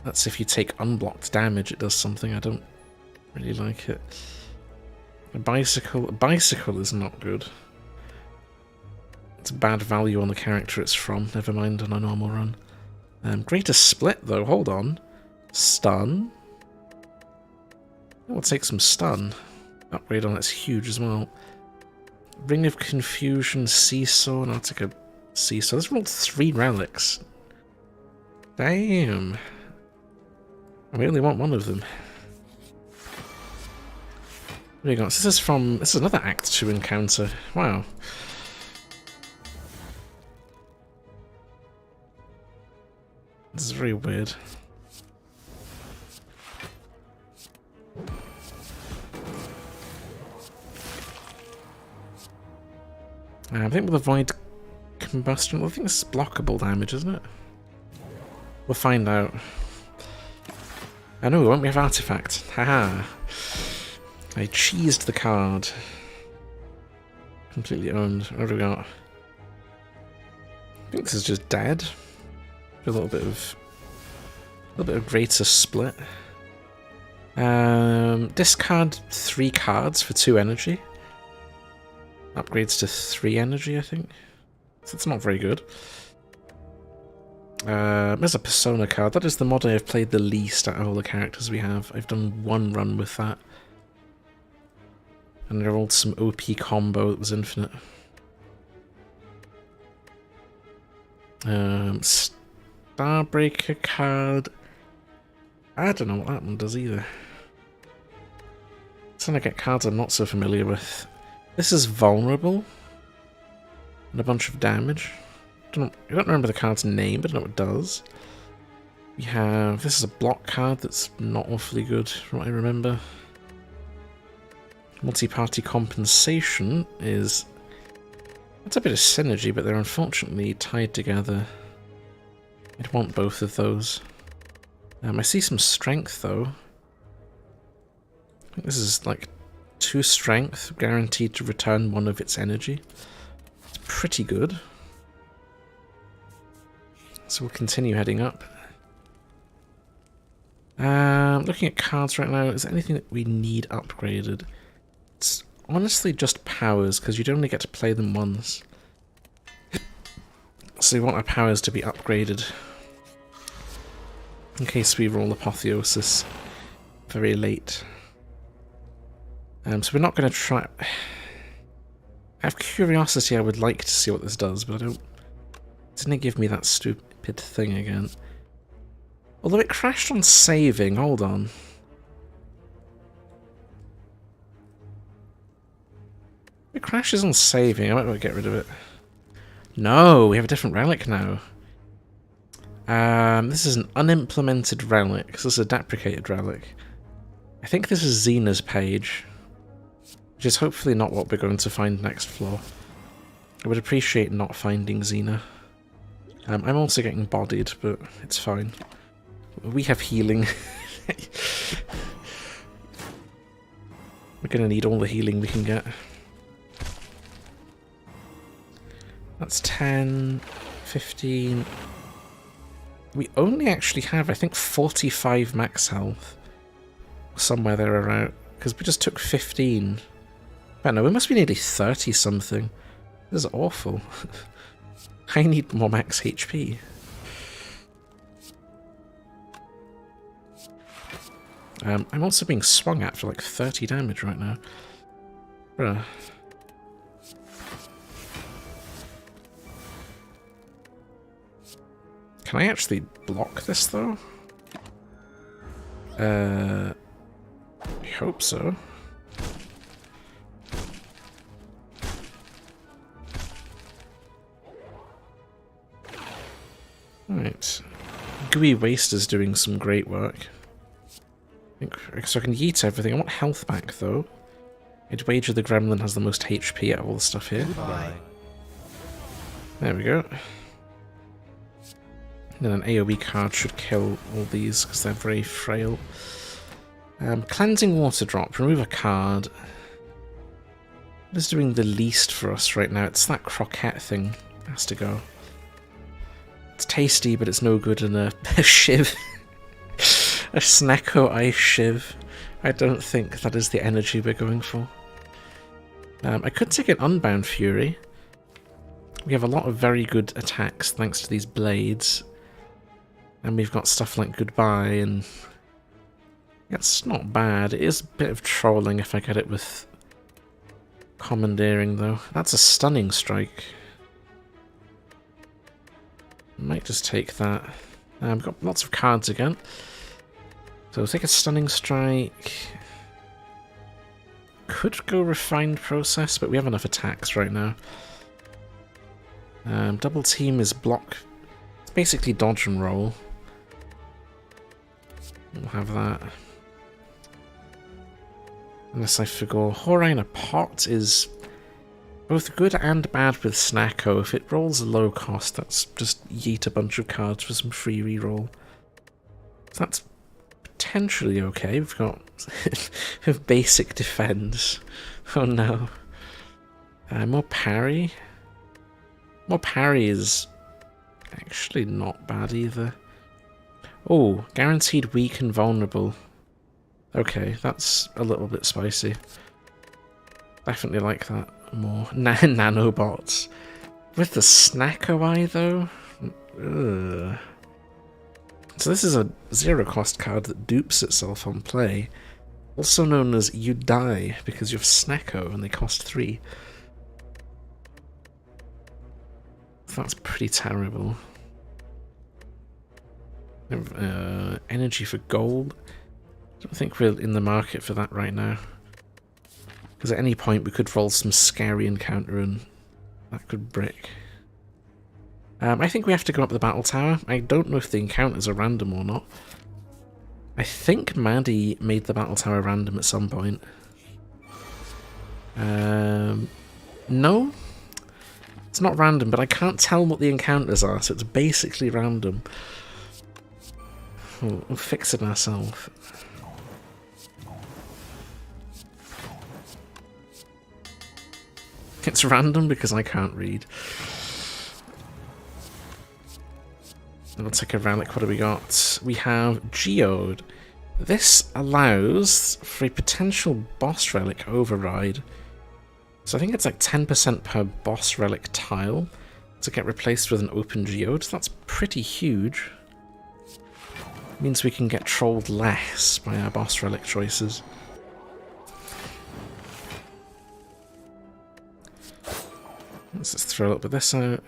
That's if you take unblocked damage, it does something. I don't really like it. A bicycle is not good. It's a bad value on the character it's from. Never mind on a normal run. Greater split though. Hold on. Stun. We'll take some stun. Upgrade on that's huge as well. Ring of Confusion, Seesaw, and I'll take a Seesaw. Let's roll 3 relics. Damn. We only want one of them. What do we got? This is another Act 2 encounter. Wow. This is very weird. I think we'll avoid combustion. Well, I think this is blockable damage, isn't it? We'll find out. I know, won't we have artifact? Haha. I cheesed the card. Completely owned. What have we got? I think this is just dead. A little bit of greater split. Discard 3 cards for 2 energy. Upgrades to 3 energy, I think. So it's not very good. There's a Persona card. That is the mod I have played the least out of all the characters we have. I've done 1 run with that. And I rolled some OP combo that was infinite. Starbreaker card. I don't know what that one does either. It's trying to get cards I'm not so familiar with. This is vulnerable. And a bunch of damage. I don't remember the card's name, but I know what it does. We have... This is a block card that's not awfully good, from what I remember. Multi-party compensation is... It's a bit of synergy, but they're unfortunately tied together. I'd want both of those. I see some strength, though. I think this is like 2 strength, guaranteed to return 1 of its energy. It's pretty good. So we'll continue heading up. Looking at cards right now, is there anything that we need upgraded? It's honestly just powers, because you'd only get to play them once. So we want our powers to be upgraded. In case we roll Apotheosis very late. So we're not going to try... I have curiosity, I would like to see what this does, but I don't... It didn't give me that stupid thing again. Although it crashed on saving, hold on. It crashes on saving, I might want to get rid of it. No, we have a different relic now. This is an unimplemented relic. This is a deprecated relic. I think this is Xena's page. Which is hopefully not what we're going to find next floor. I would appreciate not finding Xena. I'm also getting bodied, but it's fine. We have healing. We're gonna need all the healing we can get. That's 10, 15... We only actually have, I think, 45 max health. Somewhere there around. Because we just took 15. But no, we must be nearly 30 something. This is awful. I need more max HP. I'm also being swung at for like 30 damage right now. Bruh. Can I actually block this though? I hope so. Right. Gooey Waste is doing some great work. So I can yeet everything. I want health back though. I'd wager the gremlin has the most HP out of all the stuff here. Goodbye. There we go. And then an AoE card should kill all these because they're very frail. Cleansing Water Drop. Remove a card. What is doing the least for us right now? It's that croquette thing. It has to go. It's tasty, but it's no good in a shiv. A Snecko Ice Shiv. I don't think that is the energy we're going for. I could take an Unbound Fury. We have a lot of very good attacks thanks to these blades. And we've got stuff like Goodbye, and it's not bad. It is a bit of trolling if I get it with Commandeering, though. That's a Stunning Strike. Might just take that. We've got lots of cards again. So we'll take a Stunning Strike. Could go Refined Process, but we have enough attacks right now. Double Team is block. It's basically dodge and roll. We'll have that. Unless I forgot. Houraisan Pot is both good and bad with Snecko. If it rolls a low cost, that's just yeet a bunch of cards for some free reroll. So that's potentially okay. We've got basic defense. Oh no. More parry. More parry is actually not bad either. Oh, guaranteed weak and vulnerable. Okay, that's a little bit spicy. Definitely like that more. Nanobots. With the Snecko Eye though? Ugh. So this is a 0-cost card that dupes itself on play. Also known as you die because you have Snecko and they cost 3. That's pretty terrible. Energy for gold. I don't think we're in the market for that right now. Because at any point we could roll some scary encounter and that could brick. I think we have to go up the battle tower. I don't know if the encounters are random or not. I think Maddie made the battle tower random at some point. No? It's not random, but I can't tell what the encounters are, so it's basically random. We'll fix it ourselves. It's random because I can't read. We'll take a relic. What do we got? We have Geode. This allows for a potential boss relic override. So I think it's like 10% per boss relic tile to get replaced with an open Geode. That's pretty huge. Means we can get trolled less by our boss relic choices. Let's just throw a little bit of this out.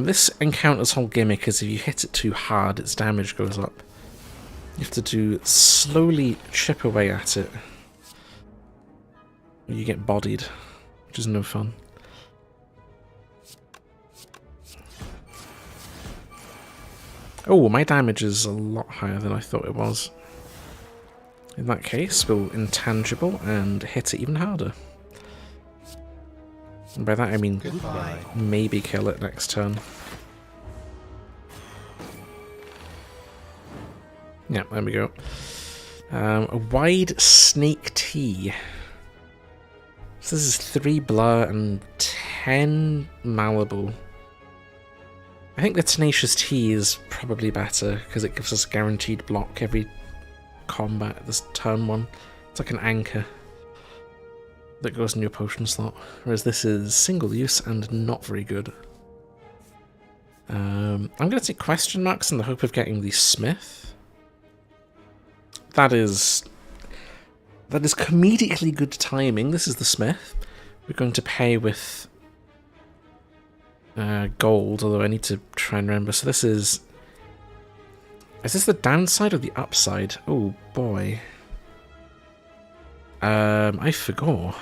This encounter's whole gimmick is if you hit it too hard, its damage goes up. You have to slowly chip away at it. You get bodied, which is no fun. Oh, my damage is a lot higher than I thought it was. In that case, we'll intangible and hit it even harder. And by that I mean Goodbye. maybe kill it next turn. Yeah, there we go. A wide snake tea. So this is 3 blur and 10 malleable. I think the tenacious tea is probably better because it gives us guaranteed block every combat. This turn 1. It's like an anchor that goes in your potion slot, whereas this is single use and not very good. I'm going to take question marks in the hope of getting the smith. That is comedically good timing. This is the smith. We're going to pay with gold, although I need to try and remember. So this is this the downside or the upside? Oh boy. I forgot.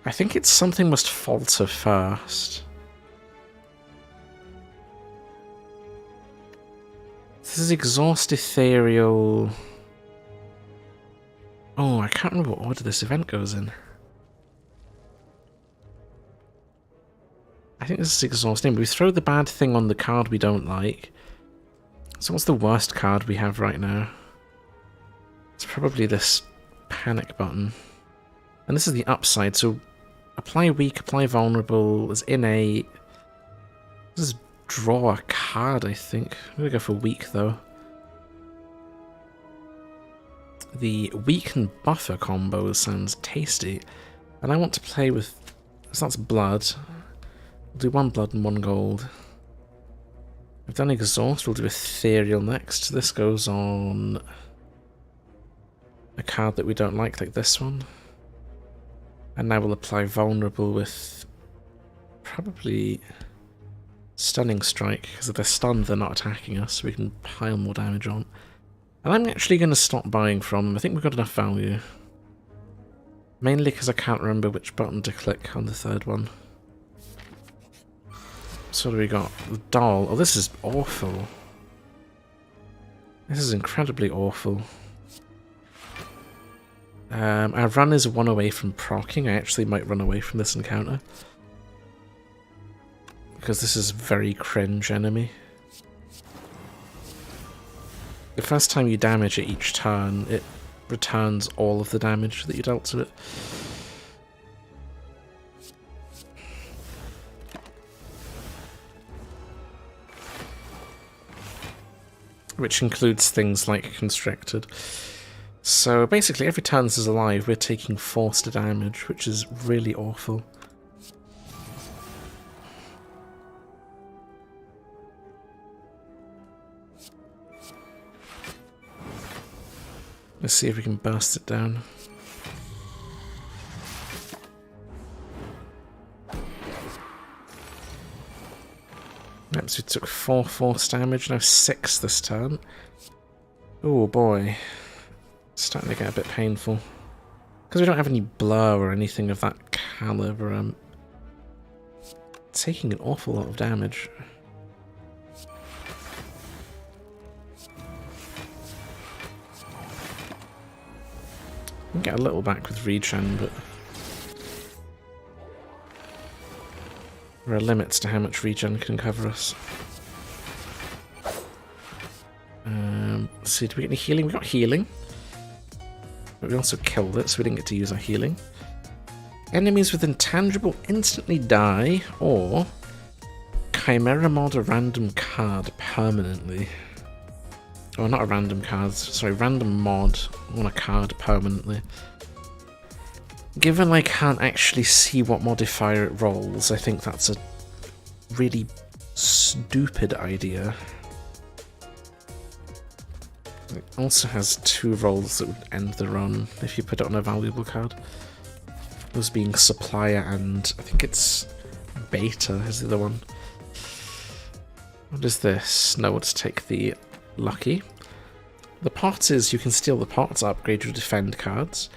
I think it's something must falter first. This is exhaust ethereal. Oh, I can't remember what order this event goes in. I think this is exhausting. We throw the bad thing on the card we don't like. So what's the worst card we have right now? It's probably this panic button. And this is the upside, so apply weak, apply vulnerable, is innate. Let's draw a card, I think. I'm going to go for weak, though. The weaken buffer combo sounds tasty. And I want to play with... So that's blood. We'll do 1 blood and 1 gold. I've done exhaust, we'll do ethereal next. This goes on a card that we don't like this one. And now we'll apply vulnerable with probably stunning strike, because if they're stunned they're not attacking us, so we can pile more damage on. And I'm actually going to stop buying from them. I think we've got enough value. Mainly because I can't remember which button to click on the third one. So what do we got? The doll. Oh, this is awful. This is incredibly awful. Our run is 1 away from proccing. I actually might run away from this encounter. Because this is a very cringe enemy. The first time you damage it each turn, it returns all of the damage that you dealt to it. Which includes things like Constricted. So basically every turn this is alive, we're taking forced damage, which is really awful. Let's see if we can burst it down. Yep, so we took 4 force damage, now 6 this turn. Oh boy. It's starting to get a bit painful. Because we don't have any blur or anything of that caliber, taking an awful lot of damage. We can get a little back with regen, but there are limits to how much regen can cover us. Let's see, do we get any healing? We got healing. But we also killed it, so we didn't get to use our healing. Enemies with intangible instantly die, or Chimera mod a random card permanently. Oh, not a random card, sorry, random mod on a card permanently. Given I can't actually see what modifier it rolls, I think that's a really stupid idea. It also has 2 rolls that would end the run if you put it on a valuable card. Those being Supplier and I think it's Beta is the other one. What is this? No, let's take the Lucky. The pot is you can steal the pot to upgrade your defend cards.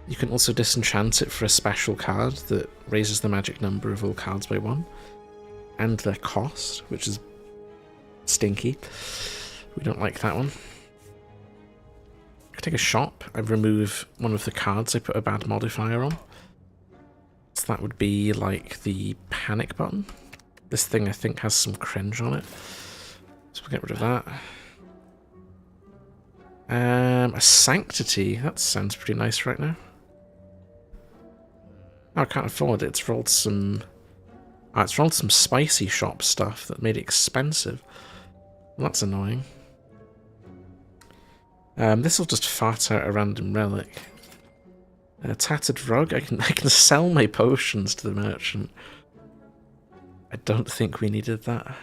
You can also disenchant it for a special card that raises the magic number of all cards by 1. And their cost, which is stinky. We don't like that one. I take a shop, I remove one of the cards I put a bad modifier on. So that would be like the panic button. This thing I think has some cringe on it. So we'll get rid of that. A Sanctity, that sounds pretty nice right now. Oh, I can't afford it, it's rolled some... Oh, it's rolled some spicy shop stuff that made it expensive. Well, that's annoying. This will just fart out a random relic. A tattered rug, I can sell my potions to the merchant. I don't think we needed that.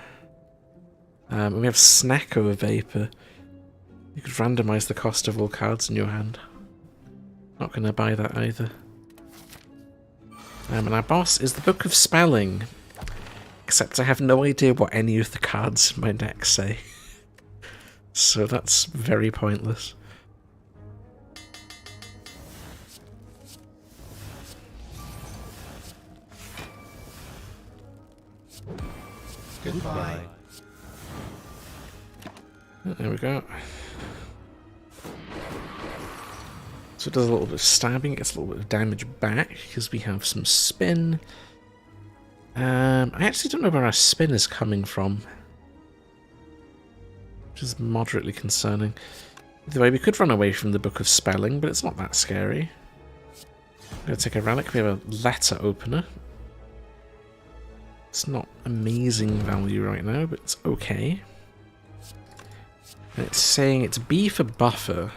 We have Snecko Vapor. You could randomise the cost of all cards in your hand. Not going to buy that either. And our boss is the Book of Spelling. Except I have no idea what any of the cards in my deck say. So that's very pointless. Goodbye. There we go. So it does a little bit of stabbing, gets a little bit of damage back because we have some spin. I actually don't know where our spin is coming from, which is moderately concerning. Either way, we could run away from the Book of Spelling, but it's not that scary. I'm going to take a relic. We have a letter opener. It's not amazing value right now, but it's okay. And it's saying it's B for buffer.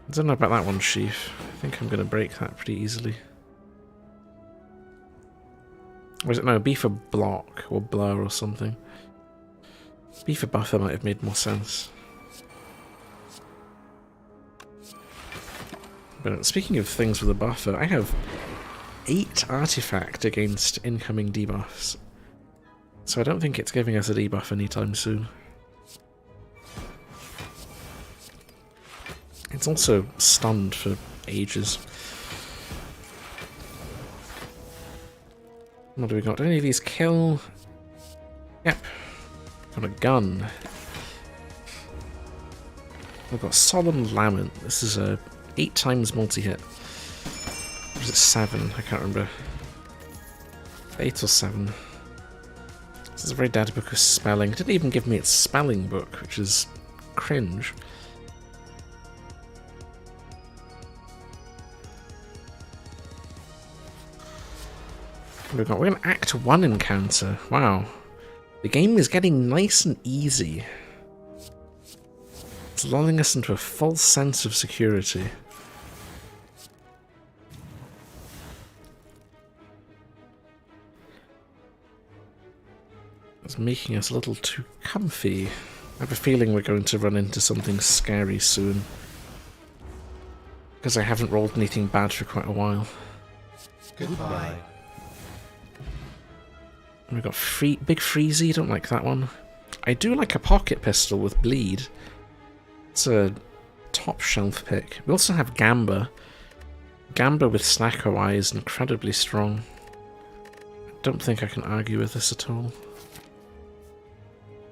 I don't know about that one, Chief. I think I'm going to break that pretty easily. Or is it no, B for block or blur or something? B for buffer might have made more sense. But speaking of things with a buffer, I have 8 artifact against incoming debuffs. So I don't think it's giving us a debuff anytime soon. It's also stunned for ages. What do we got? Do any of these kill? Yep. Got a gun. We've got Solemn Lament. This is a 8 times multi-hit. Or is it 7? I can't remember. 8 or 7. This is a very dead book of spelling. It didn't even give me its spelling book, which is cringe. We're going to Act 1 encounter. Wow. The game is getting nice and easy. It's lulling us into a false sense of security. It's making us a little too comfy. I have a feeling we're going to run into something scary soon. Because I haven't rolled anything bad for quite a while. Goodbye. We've got Big Freezy, don't like that one. I do like a pocket pistol with bleed. It's a top shelf pick. We also have Gamba. Gamba with Snecko eyes, incredibly strong. I don't think I can argue with this at all.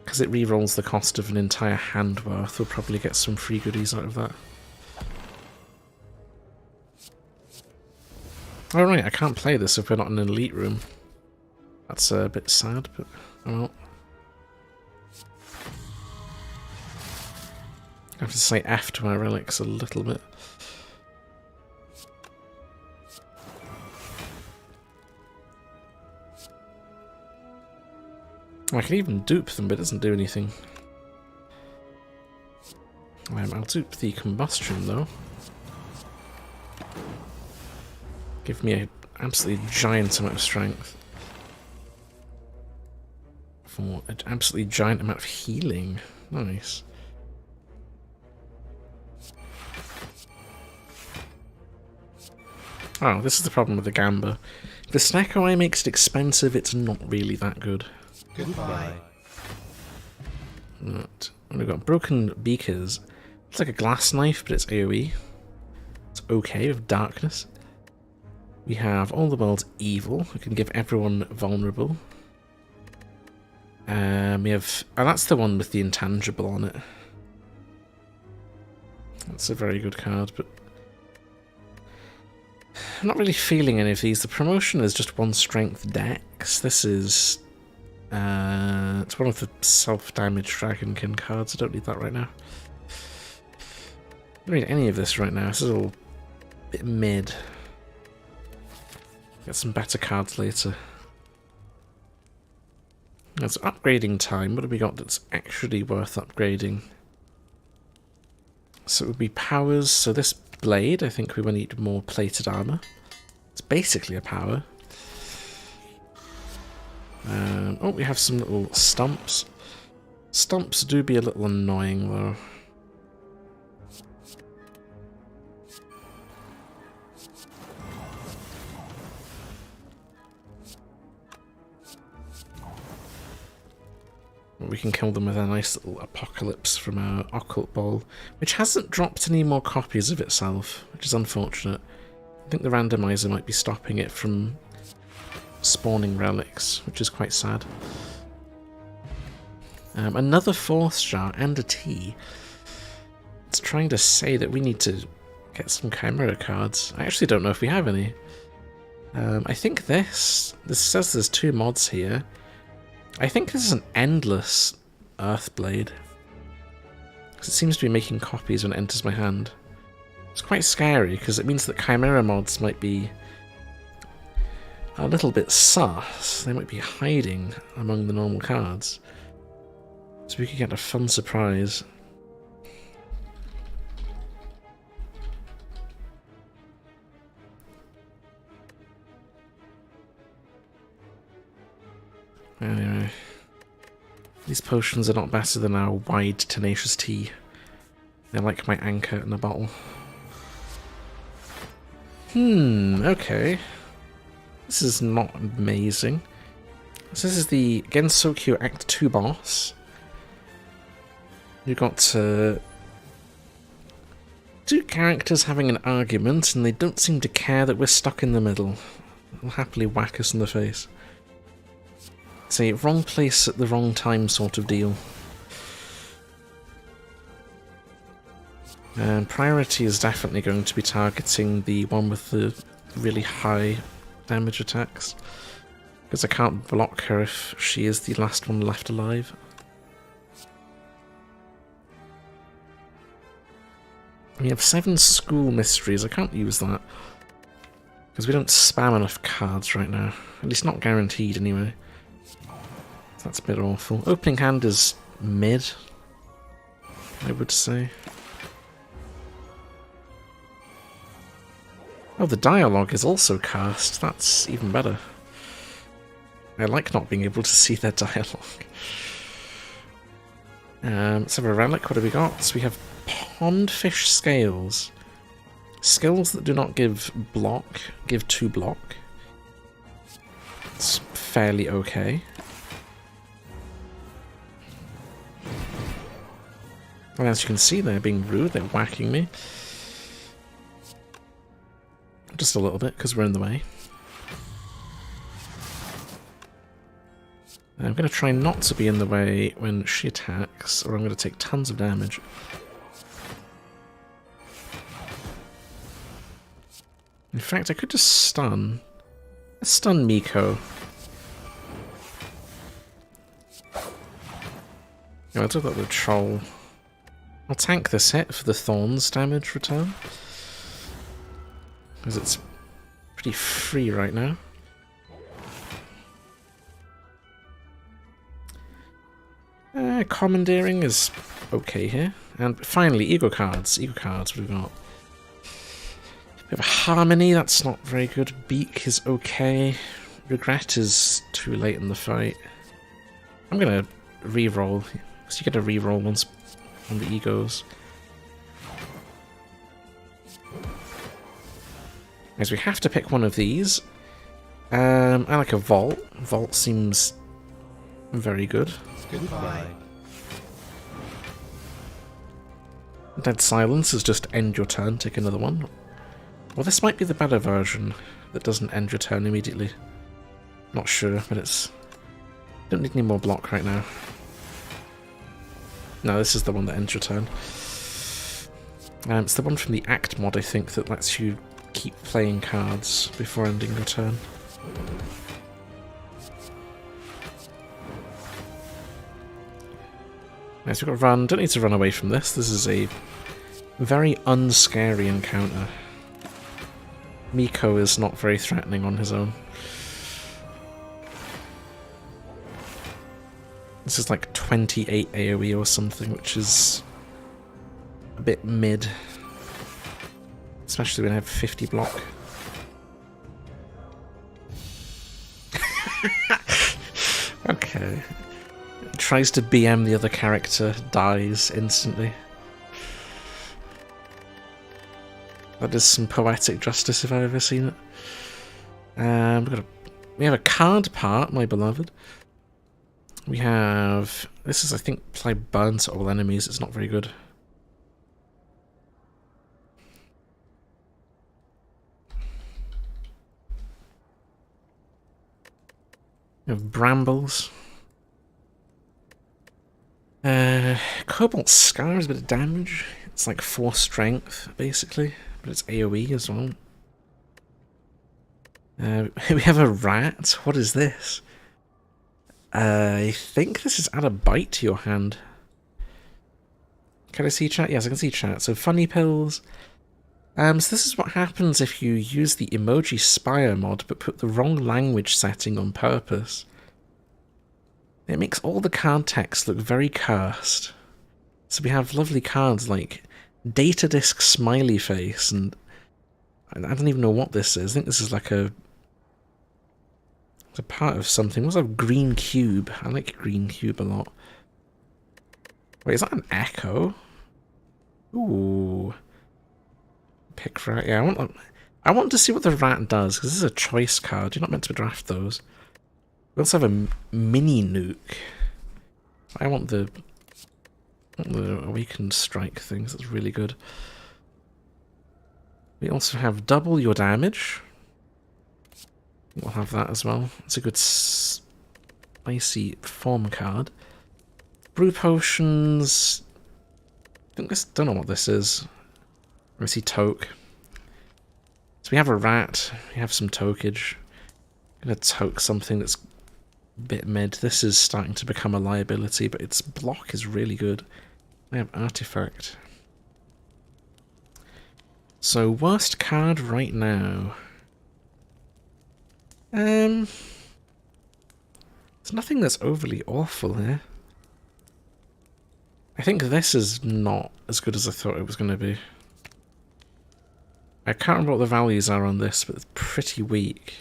Because it re-rolls the cost of an entire hand worth, we'll probably get some free goodies out of that. Oh right, I can't play this if we're not in an elite room. That's a bit sad, but oh well. I have to say F to my relics a little bit. I can even dupe them, but it doesn't do anything. I'll dupe the combustion though. Give me an absolutely giant amount of strength. For an absolutely giant amount of healing. Nice. Oh, this is the problem with the Gamba. If the Snecko eye makes it expensive, it's not really that good. Goodbye. Right. We've got Broken Beakers. It's like a glass knife, but it's AoE. It's okay with darkness. We have All the World's Evil. We can give everyone vulnerable. We have... Oh, that's the one with the intangible on it. That's a very good card, but... I'm not really feeling any of these. The promotion is just 1 strength dex. This is... it's one of the self-damage Dragonkin cards. I don't need that right now. I don't need any of this right now. This is all a bit mid. Get some better cards later. That's upgrading time. What have we got that's actually worth upgrading? So it would be powers. So this blade, I think we will need more plated armor. It's basically a power. Oh, we have some little stumps. Stumps do be a little annoying though. We can kill them with a nice little apocalypse from our occult ball, which hasn't dropped any more copies of itself, which is unfortunate. I think the randomizer might be stopping it from spawning relics, which is quite sad. Another Force Jar and a T. It's trying to say that we need to get some Chimera cards. I actually don't know if we have any. I think this says there's 2 mods here. I think this is an endless Earthblade. Because it seems to be making copies when it enters my hand. It's quite scary, because it means that Chimera mods might be a little bit sus. They might be hiding among the normal cards. So we could get a fun surprise. Anyway, these potions are not better than our wide tenacious tea. They're like my anchor in a bottle. Okay. This is not amazing. So this is the Gensokyo Act 2 boss. You've got two characters having an argument, and they don't seem to care that we're stuck in the middle. They'll happily whack us in the face. It's a wrong place at the wrong time sort of deal. And priority is definitely going to be targeting the one with the really high damage attacks, because I can't block her if she is the last one left alive. We have 7 school mysteries. I can't use that because we don't spam enough cards right now. At least not guaranteed anyway. That's a bit awful. Opening hand is mid, I would say. Oh, the dialogue is also cast. That's even better. I like not being able to see their dialogue. Let's have a relic. What have we got? So we have pondfish scales. Skills that do not give block, give 2 block. It's fairly okay. And as you can see, they're being rude, they're whacking me. Just a little bit, because we're in the way. I'm going to try not to be in the way when she attacks, or I'm going to take tons of damage. In fact, I could just stun. Let's stun Miko. Oh, I took that with a troll. I'll tank this hit for the Thorns damage return, because it's pretty free right now. Commandeering is okay here. And finally, ego cards. Ego cards, what have we got? We have a Harmony, that's not very good. Beak is okay. Regret is too late in the fight. I'm gonna re-roll. So you get a re-roll once on the egos. As we have to pick one of these. I like a Vault. Vault seems very good. Goodbye. Dead Silence is just end your turn, take another one. Well, this might be the better version that doesn't end your turn immediately. Not sure, but it's... Don't need any more block right now. No, this is the one that ends your turn. It's the one from the Act mod, I think, that lets you keep playing cards before ending your turn. Nice, we've got to run. Don't need to run away from this. This is a very unscary encounter. Miko is not very threatening on his own. This is like 28 AoE or something, which is a bit mid. Especially when I have 50 block. Okay. Tries to BM the other character, dies instantly. That is some poetic justice if I've ever seen it. We have a card part, my beloved. We have... This is, I think, apply burn to all enemies. It's not very good. We have brambles. Cobalt Scar is a bit of damage. It's like 4 strength, basically. But it's AoE as well. We have a rat. What is this? I think this is add a bite to your hand. Can I see chat? Yes, I can see chat. So funny pills. So this is what happens if you use the Emoji Spire mod but put the wrong language setting on purpose. It makes all the card text look very cursed. So we have lovely cards like Data Disk Smiley Face, and I don't even know what this is. I think this is like it's a part of something. What's a green cube? I like green cube a lot. Wait, is that an echo? Ooh. Pick rat. Yeah, I want to see what the rat does, because this is a choice card. You're not meant to draft those. We also have a mini nuke. I want the awakened strike things. That's really good. We also have double your damage. We'll have that as well. It's a good spicy form card. Brew potions. Don't know what this is. I see toke. So we have a rat. We have some tokage. I'm gonna toke something that's a bit mid. This is starting to become a liability, but its block is really good. We have artifact. So worst card right now. There's nothing that's overly awful here. I think this is not as good as I thought it was going to be. I can't remember what the values are on this, but it's pretty weak.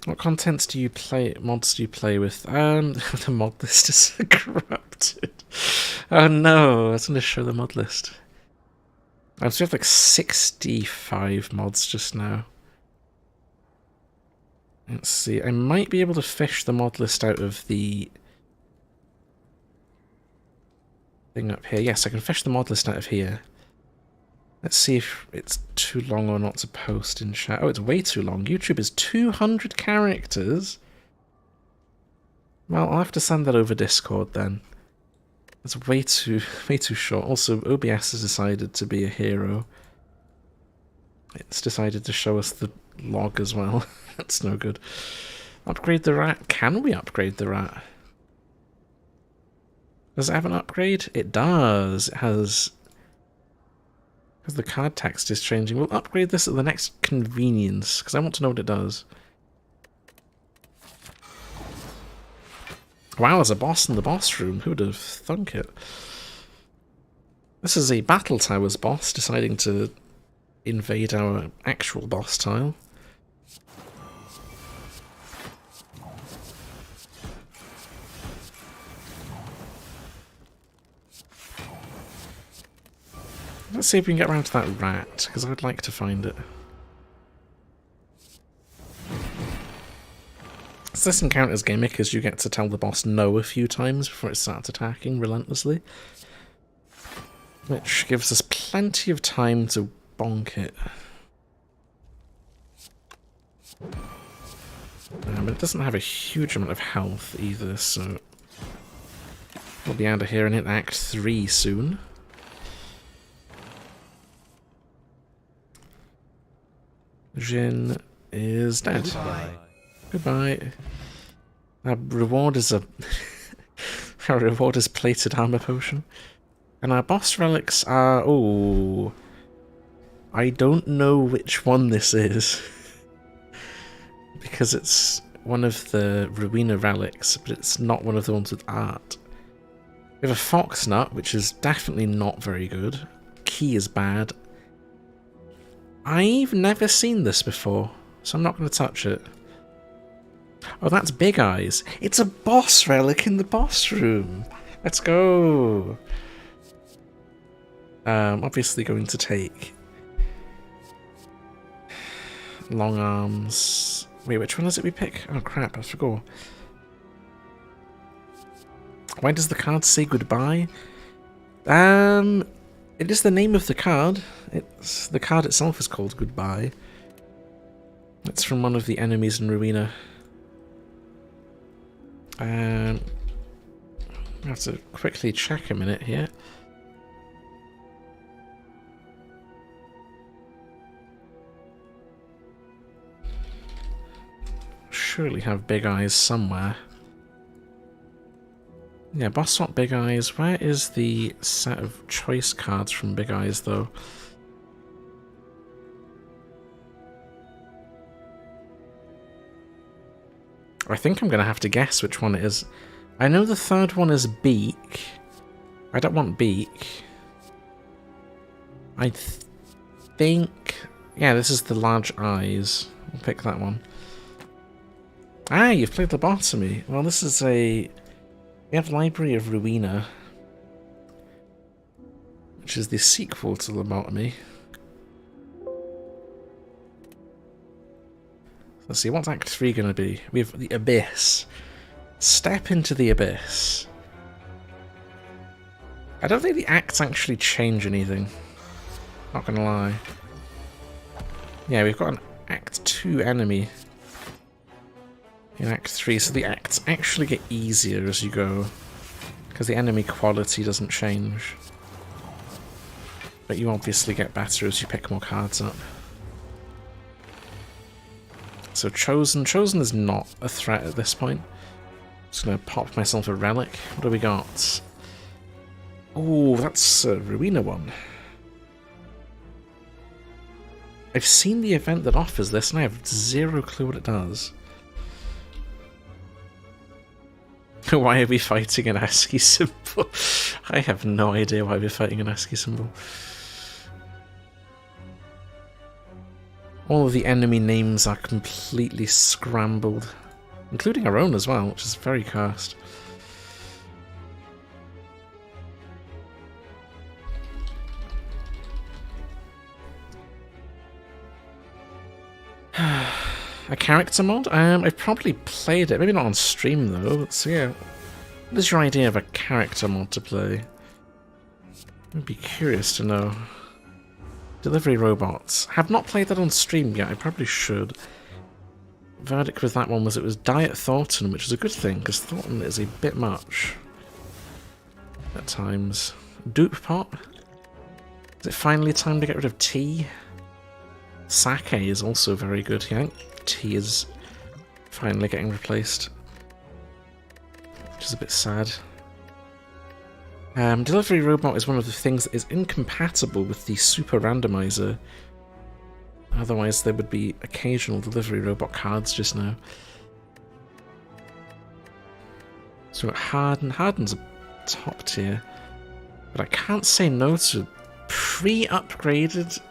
What contents do you play? Mods do you play with? The mod list is corrupted. Oh no, I was going to show the mod list. I still have like 65 mods just now. Let's see, I might be able to fish the mod list out of the thing up here. Yes, I can fish the mod list out of here. Let's see if it's too long or not to post in chat. Oh, it's way too long. YouTube is 200 characters. Well, I'll have to send that over Discord then. That's way too short. Also, OBS has decided to be a hero. It's decided to show us the log as well. That's no good. Upgrade the rat. Can we upgrade the rat? Does it have an upgrade? It does. It has... Because the card text is changing. We'll upgrade this at the next convenience, because I want to know what it does. Wow, there's a boss in the boss room. Who would have thunk it? This is a Battle Towers boss deciding to invade our actual boss tile. Let's see if we can get around to that rat, because I'd like to find it. So this encounter's gimmick is you get to tell the boss no a few times before it starts attacking relentlessly. Which gives us plenty of time to bonk it. But it doesn't have a huge amount of health either, so... We'll be out of here and hit Act 3 soon. Djinn is dead. Goodbye. Goodbye. Our reward is a... Our reward is plated armor potion. And our boss relics are... Oh... I don't know which one this is. Because it's one of the Rowena relics, but it's not one of the ones with art. We have a fox nut, which is definitely not very good. Key is bad. I've never seen this before, so I'm not going to touch it. Oh, that's Big Eyes. It's a boss relic in the boss room. Let's go. Obviously going to take long arms. Wait, which one is it we pick? Oh crap, I forgot. Why does the card say goodbye? It is the name of the card. The card itself is called Goodbye. It's from one of the enemies in Rowena. I have to quickly check a minute here. Surely have Big Eyes somewhere. Yeah, boss swap Big Eyes. Where is the set of choice cards from Big Eyes, though? I think I'm going to have to guess which one it is. I know the third one is beak. I don't want beak. I think... Yeah, this is the large eyes. I'll pick that one. Ah, you've played lobotomy. Well, this is a... We have Library of Ruina, which is the sequel to lobotomy. Let's see, what's Act 3 going to be? We have the Abyss. Step into the Abyss. I don't think the acts actually change anything. Not gonna lie. Yeah, we've got an Act 2 enemy in Act 3, so the acts actually get easier as you go, because the enemy quality doesn't change. But you obviously get better as you pick more cards up. So Chosen. Chosen is not a threat at this point. Just gonna pop myself a relic. What do we got? Oh, that's a Ruina one. I've seen the event that offers this, and I have zero clue what it does. Why are we fighting an ASCII symbol? I have no idea why we're fighting an ASCII symbol. All of the enemy names are completely scrambled, including our own as well, which is very cursed. A character mod? I've probably played it, maybe not on stream though. So yeah, what is your idea of a character mod to play? I'd be curious to know. Delivery robots. Have not played that on stream yet, I probably should. Verdict with that one was it was Diet Thornton, which is a good thing, because Thornton is a bit much at times. Dupe pot? Is it finally time to get rid of tea? Sake is also very good. Yeah, I think tea is finally getting replaced, which is a bit sad. Delivery robot is one of the things that is incompatible with the super randomizer. Otherwise there would be occasional delivery robot cards just now. So Harden. Harden's a top tier. But I can't say no to pre-upgraded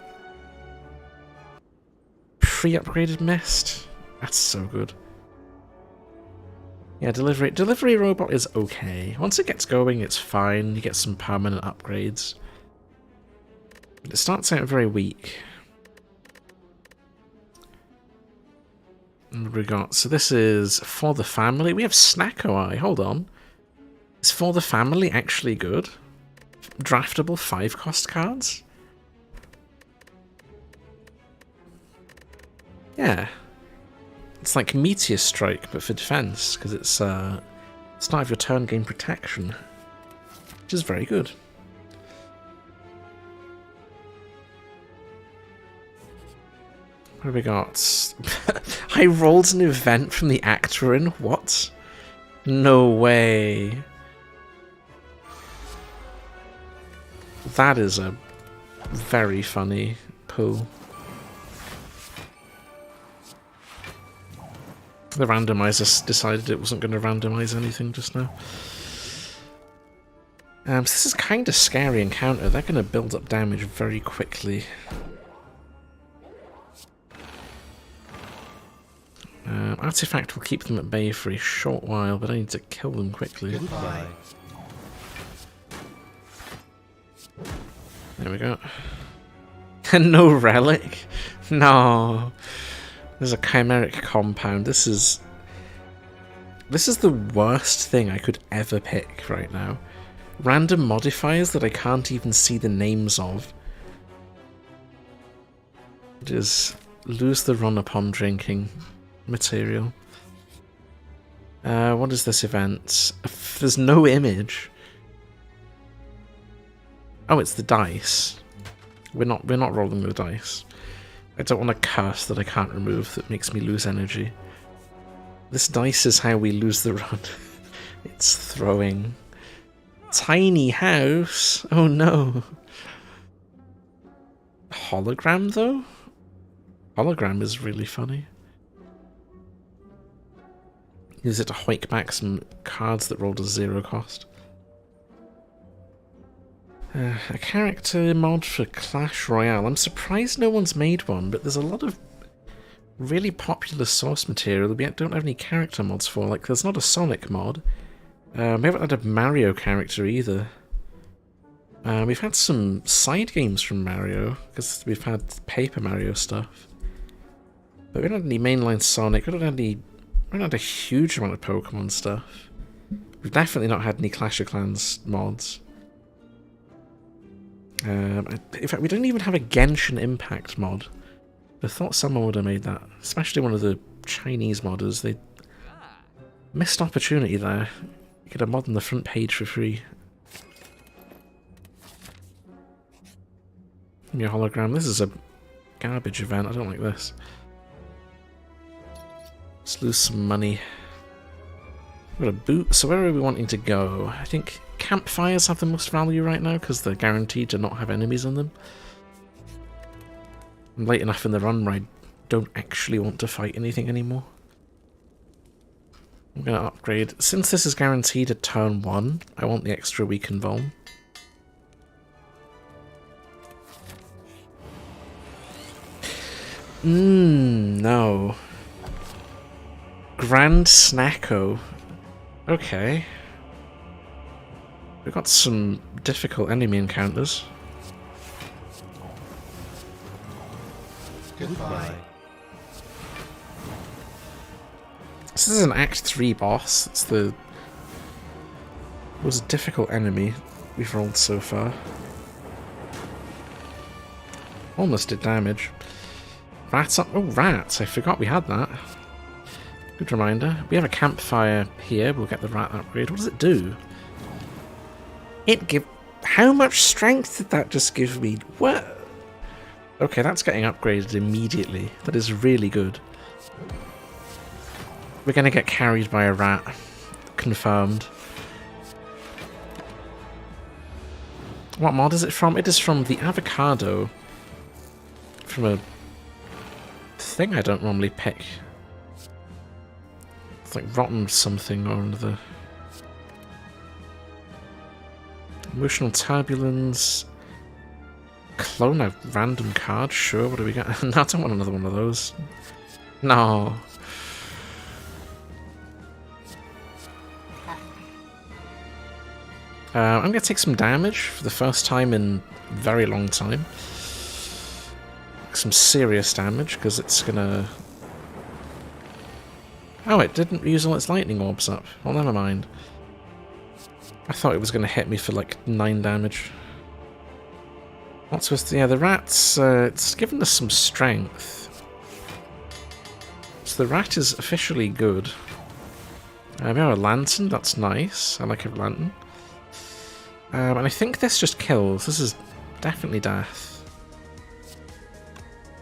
Mist. That's so good. Yeah, delivery robot is okay. Once it gets going, it's fine. You get some permanent upgrades. But it starts out very weak. And we got, so this is For the Family. We have Snecko Eye. Hold on. Is For the Family actually good? Draftable 5-cost cards? Yeah. It's like Meteor Strike, but for defense, because it's start of your turn gain protection, which is very good. What have we got? I rolled an event from the act we're in. What? No way. That is a very funny pull. The randomizer decided it wasn't going to randomize anything just now. So this is kind of scary encounter. They're going to build up damage very quickly. Artifact will keep them at bay for a short while, but I need to kill them quickly. Goodbye. There we go. No relic? No. There's a chimeric compound. This is the worst thing I could ever pick right now. Random modifiers that I can't even see the names of. Just lose the run upon drinking material. What is this event? There's no image. Oh, it's the dice. We're not rolling the dice. I don't want a curse that I can't remove that makes me lose energy. This dice is how we lose the run. It's throwing. Tiny house. Oh no. Hologram though? Hologram is really funny. use it to hike back some cards that rolled a 0 cost. A character mod for Clash Royale. I'm surprised no one's made one, but there's a lot of really popular source material we don't have any character mods for. Like, there's not a Sonic mod. We haven't had a Mario character either. We've had some side games from Mario, because we've had Paper Mario stuff. But we don't have any mainline Sonic, we don't have a huge amount of Pokemon stuff. We've definitely not had any Clash of Clans mods. In fact, we don't even have a Genshin Impact mod. I thought someone would have made that, especially one of the Chinese modders. They missed opportunity there. You could have mod on the front page for free. Your hologram. This is a garbage event. I don't like this. Let's lose some money. We've got a boot. So where are we wanting to go? I think campfires have the most value right now because they're guaranteed to not have enemies on them. I'm late enough in the run where I don't actually want to fight anything anymore. I'm going to upgrade. Since this is guaranteed at turn 1, I want the extra weaken vuln. No. Grand Snecko. Okay. We've got some difficult enemy encounters. Goodbye. This is an Act 3 boss. It's the most difficult enemy we've rolled so far. Almost did damage. Rats up. Oh, rats. I forgot we had that. Good reminder. We have a campfire here. We'll get the rat upgrade. What does it do? It give... How much strength did that just give me? What? Okay, that's getting upgraded immediately. That is really good. We're going to get carried by a rat. Confirmed. What mod is it from? It is from the avocado. From a thing I don't normally pick. It's like rotten something or another. Emotional turbulence. Clone a random card, sure. What do we got? No, I don't want another one of those. No. I'm going to take some damage for the first time in a very long time. Some serious damage, because it's going to... Oh, it didn't use all its lightning orbs up. Well, never mind. I thought it was going to hit me for like 9 damage. What's with... Yeah, the rats, it's given us some strength. So the rat is officially good. We have a lantern, that's nice. I like a lantern. And I think this just kills. This is definitely death.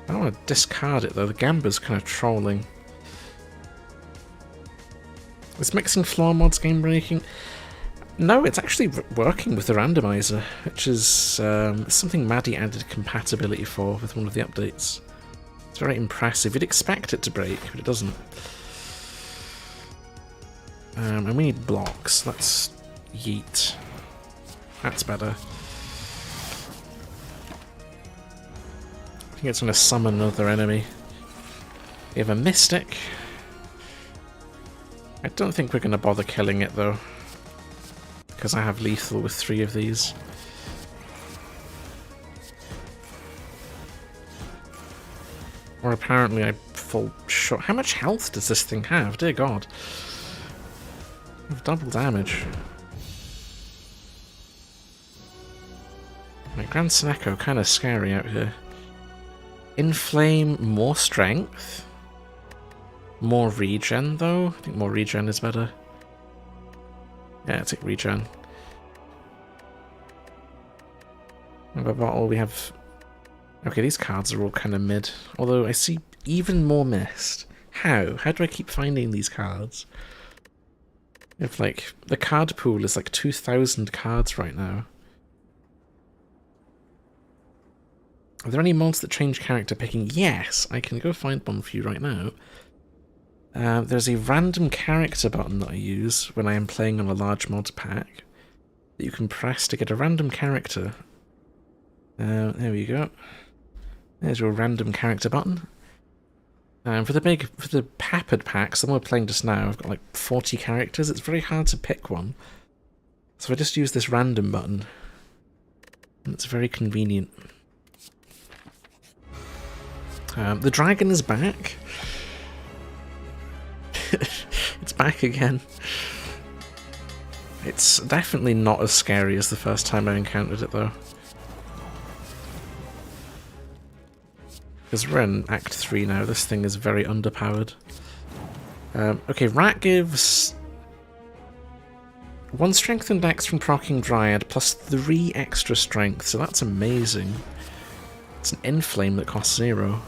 I don't want to discard it though, the Gamba's kind of trolling. Is mixing floor mods game breaking? No, it's actually working with the randomizer, which is something Maddie added compatibility for with one of the updates. It's very impressive. You'd expect it to break, but it doesn't. And we need blocks. Let's yeet. That's better. I think it's going to summon another enemy. We have a Mystic. I don't think we're going to bother killing it though, because I have lethal with 3 of these. Or apparently I fall short. How much health does this thing have? Dear God. I have double damage. My Grand Snecko, kind of scary out here. Inflame, more strength. More regen though. I think more regen is better. Yeah, take regen. We have a bottle, we have... Okay, these cards are all kind of mid. Although I see even more mist. How? How do I keep finding these cards? If like, the card pool is like 2,000 cards right now. Are there any mods that change character picking? Yes, I can go find one for you right now. There's a random character button that I use when I am playing on a large mod pack that you can press to get a random character. There we go. There's your random character button. For the peppered packs, the one we're playing just now, I've got like 40 characters. It's very hard to pick one. So I just use this random button. And it's very convenient. The dragon is back. It's back again. It's definitely not as scary as the first time I encountered it, though. Because we're in Act 3 now, this thing is very underpowered. Okay, Rat gives 1 strength and dex from proccing Dryad, plus 3 extra strength, so that's amazing. It's an Inflame that costs 0.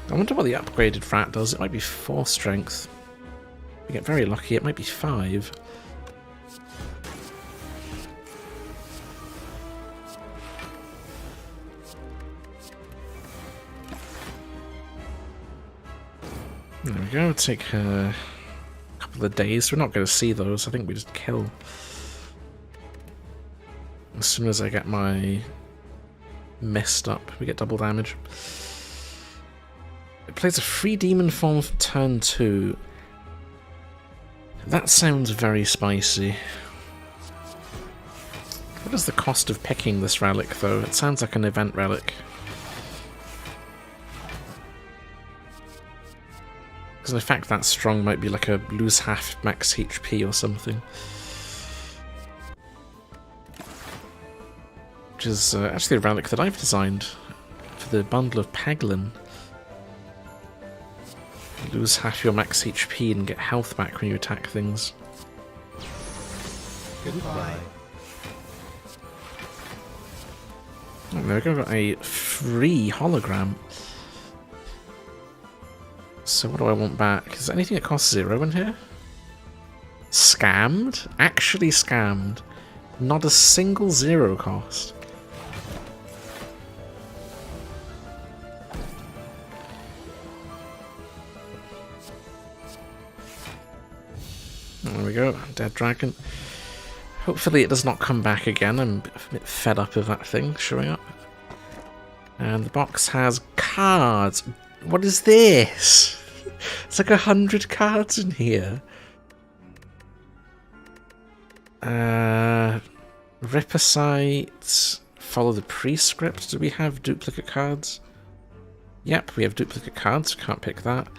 I wonder what the upgraded Rat does. It might be 4 strength. If we get very lucky, it might be 5. There we go, take a couple of days. We're not going to see those, I think we just kill. As soon as I get my mist up, we get double damage. It plays a free demon form for turn 2. That sounds very spicy. What is the cost of picking this relic, though? It sounds like an event relic. Because in fact that strong might be like a lose half max HP or something. Which is actually a relic that I've designed for the bundle of Peglin. Lose half your max HP and get health back when you attack things. Goodbye. Oh, there we go, got a free hologram. So what do I want back? Is there anything that costs 0 in here? Scammed? Actually scammed. Not a single 0 cost. There we go, dead dragon. Hopefully it does not come back again. I'm a bit fed up of that thing showing up. And the box has cards. What is this? It's like 100 cards in here. Rippersight. Follow the prescript. Do we have duplicate cards? Yep, we have duplicate cards. Can't pick that.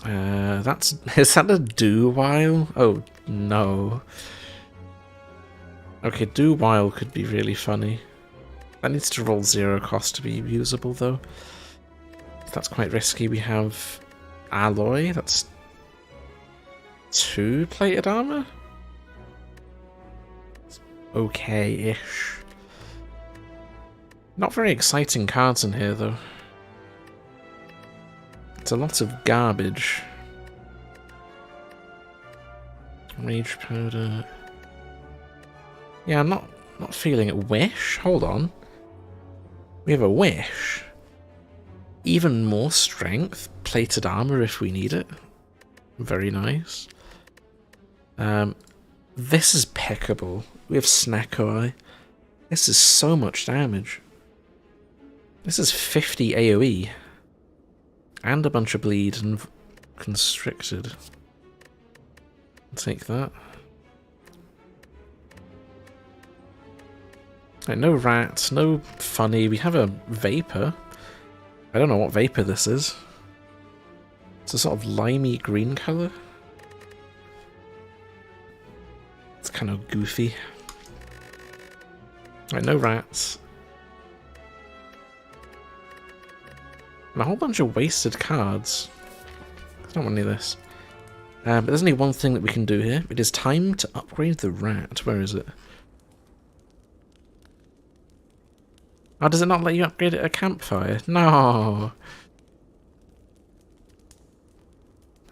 Is that a do-while? Oh, no. Okay, do-while could be really funny. That needs to roll 0 cost to be usable, though. That's quite risky. We have alloy. That's 2 plated armor? Okay-ish. Not very exciting cards in here, though. It's a lot of garbage. Rage powder. Yeah, I'm not feeling it. Wish? Hold on. We have a wish. Even more strength. Plated armor if we need it. Very nice. This is pickable. We have Snecko. This is so much damage. This is 50 AoE. And a bunch of bleed and constricted. I'll take that. Right, no rats, no funny. We have a vapor. I don't know what vapor this is. It's a sort of limey green colour. It's kind of goofy. Right, no rats. And a whole bunch of wasted cards. I don't want any of this. But there's only one thing that we can do here. It is time to upgrade the rat. Where is it? Oh, does it not let you upgrade it at a campfire? No!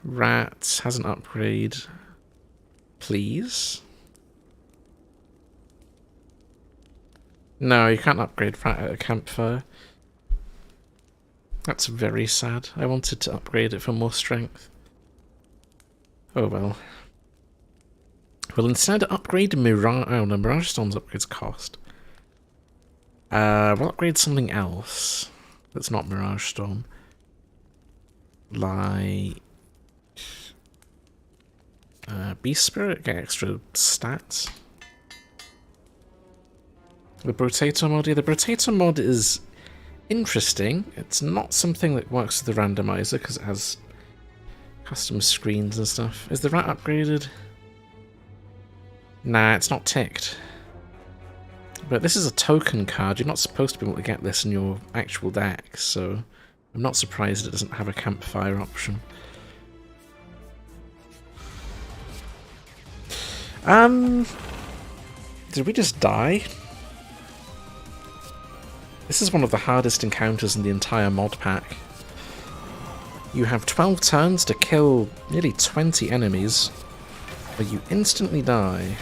Rat has an upgrade. Please? No, you can't upgrade rat at a campfire. That's very sad. I wanted to upgrade it for more strength. Oh well. We'll instead upgrade Mirage. Oh no, Mirage Storm's upgrades cost. We'll upgrade something else that's not Mirage Storm. Like Beast Spirit, get extra stats. The Brotator mod, yeah, the Brotator mod is interesting. It's not something that works with the randomizer because it has custom screens and stuff. Is the rat upgraded? Nah, it's not ticked. But this is a token card. You're not supposed to be able to get this in your actual deck, so I'm not surprised it doesn't have a campfire option. Did we just die? This is one of the hardest encounters in the entire mod pack. You have 12 turns to kill nearly 20 enemies, but you instantly die.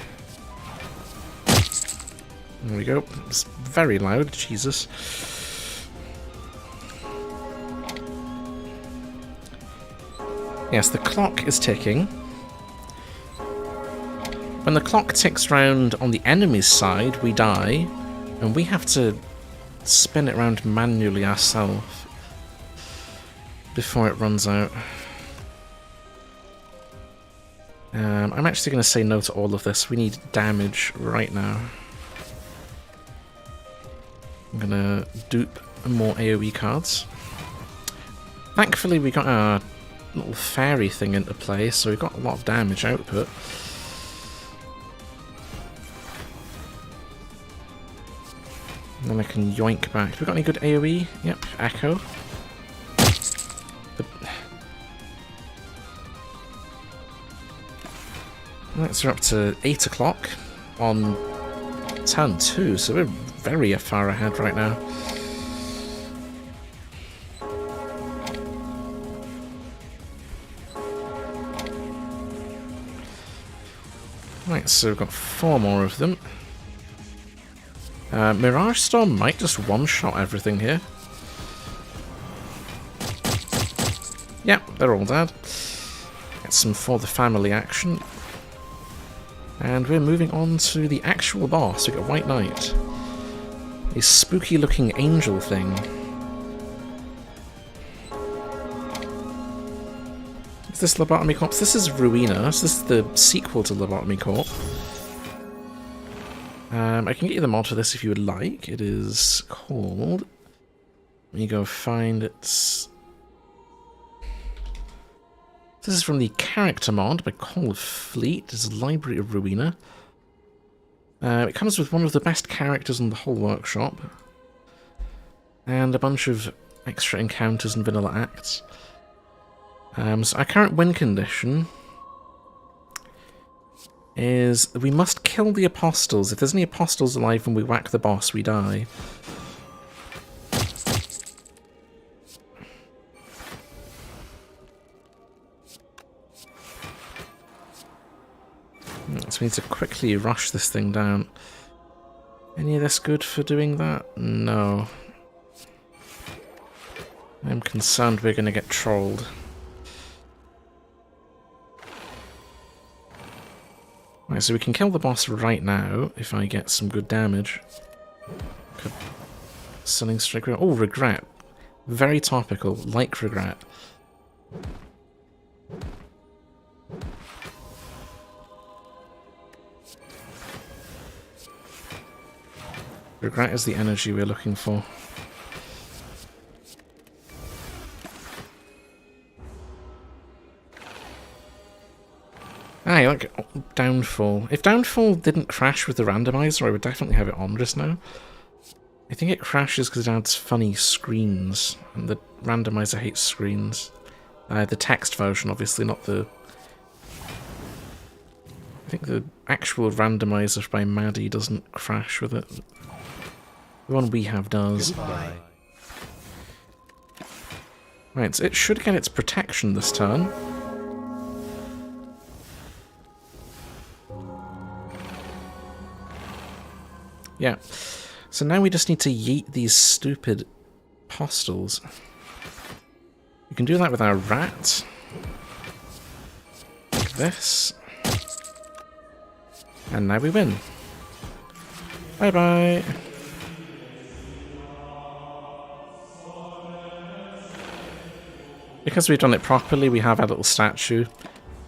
There we go. It's very loud, Jesus. Yes, the clock is ticking. When the clock ticks round on the enemy's side, we die, and we have to spin it around manually ourselves before it runs out. I'm actually going to say no to all of this. We need damage right now. I'm going to dupe more AoE cards. Thankfully we got our little fairy thing into play, so we got a lot of damage output. And then I can yoink back. Have we got any good AoE? Yep, Echo. Right, so we're up to 8 o'clock on turn 2, so we're very far ahead right now. Right, so we've got 4 more of them. Mirage Storm might just one-shot everything here. Yep, they're all dead. Get some for the family action. And we're moving on to the actual boss. We've got White Knight. A spooky looking angel thing. Is this Lobotomy Corpse? This is Ruina, so this is the sequel to Lobotomy Corpse. I can get you the mod for this if you would like. It is called... Let me go find it. This is from the character mod by Call of Fleet. This is Library of Ruina. It comes with one of the best characters in the whole workshop. And a bunch of extra encounters and vanilla acts. So our current win condition is we must kill the apostles. If there's any apostles alive when we whack the boss, we die. So we need to quickly rush this thing down. Any of this good for doing that? No. I'm concerned we're going to get trolled. Right, so we can kill the boss right now if I get some good damage. Stunning Strike. Oh, Regret. Very topical. Like Regret. Regret is the energy we're looking for. Ah, like Downfall. If Downfall didn't crash with the randomizer, I would definitely have it on just now. I think it crashes because it adds funny screens, and the randomizer hates screens. The text version, obviously, not the... I think the actual randomizer by Maddie doesn't crash with it. The one we have does. Goodbye. Right, so it should get its protection this turn. Yeah. So now we just need to yeet these stupid apostles. We can do that with our rat. Like this. And now we win. Bye-bye. Because we've done it properly, we have our little statue,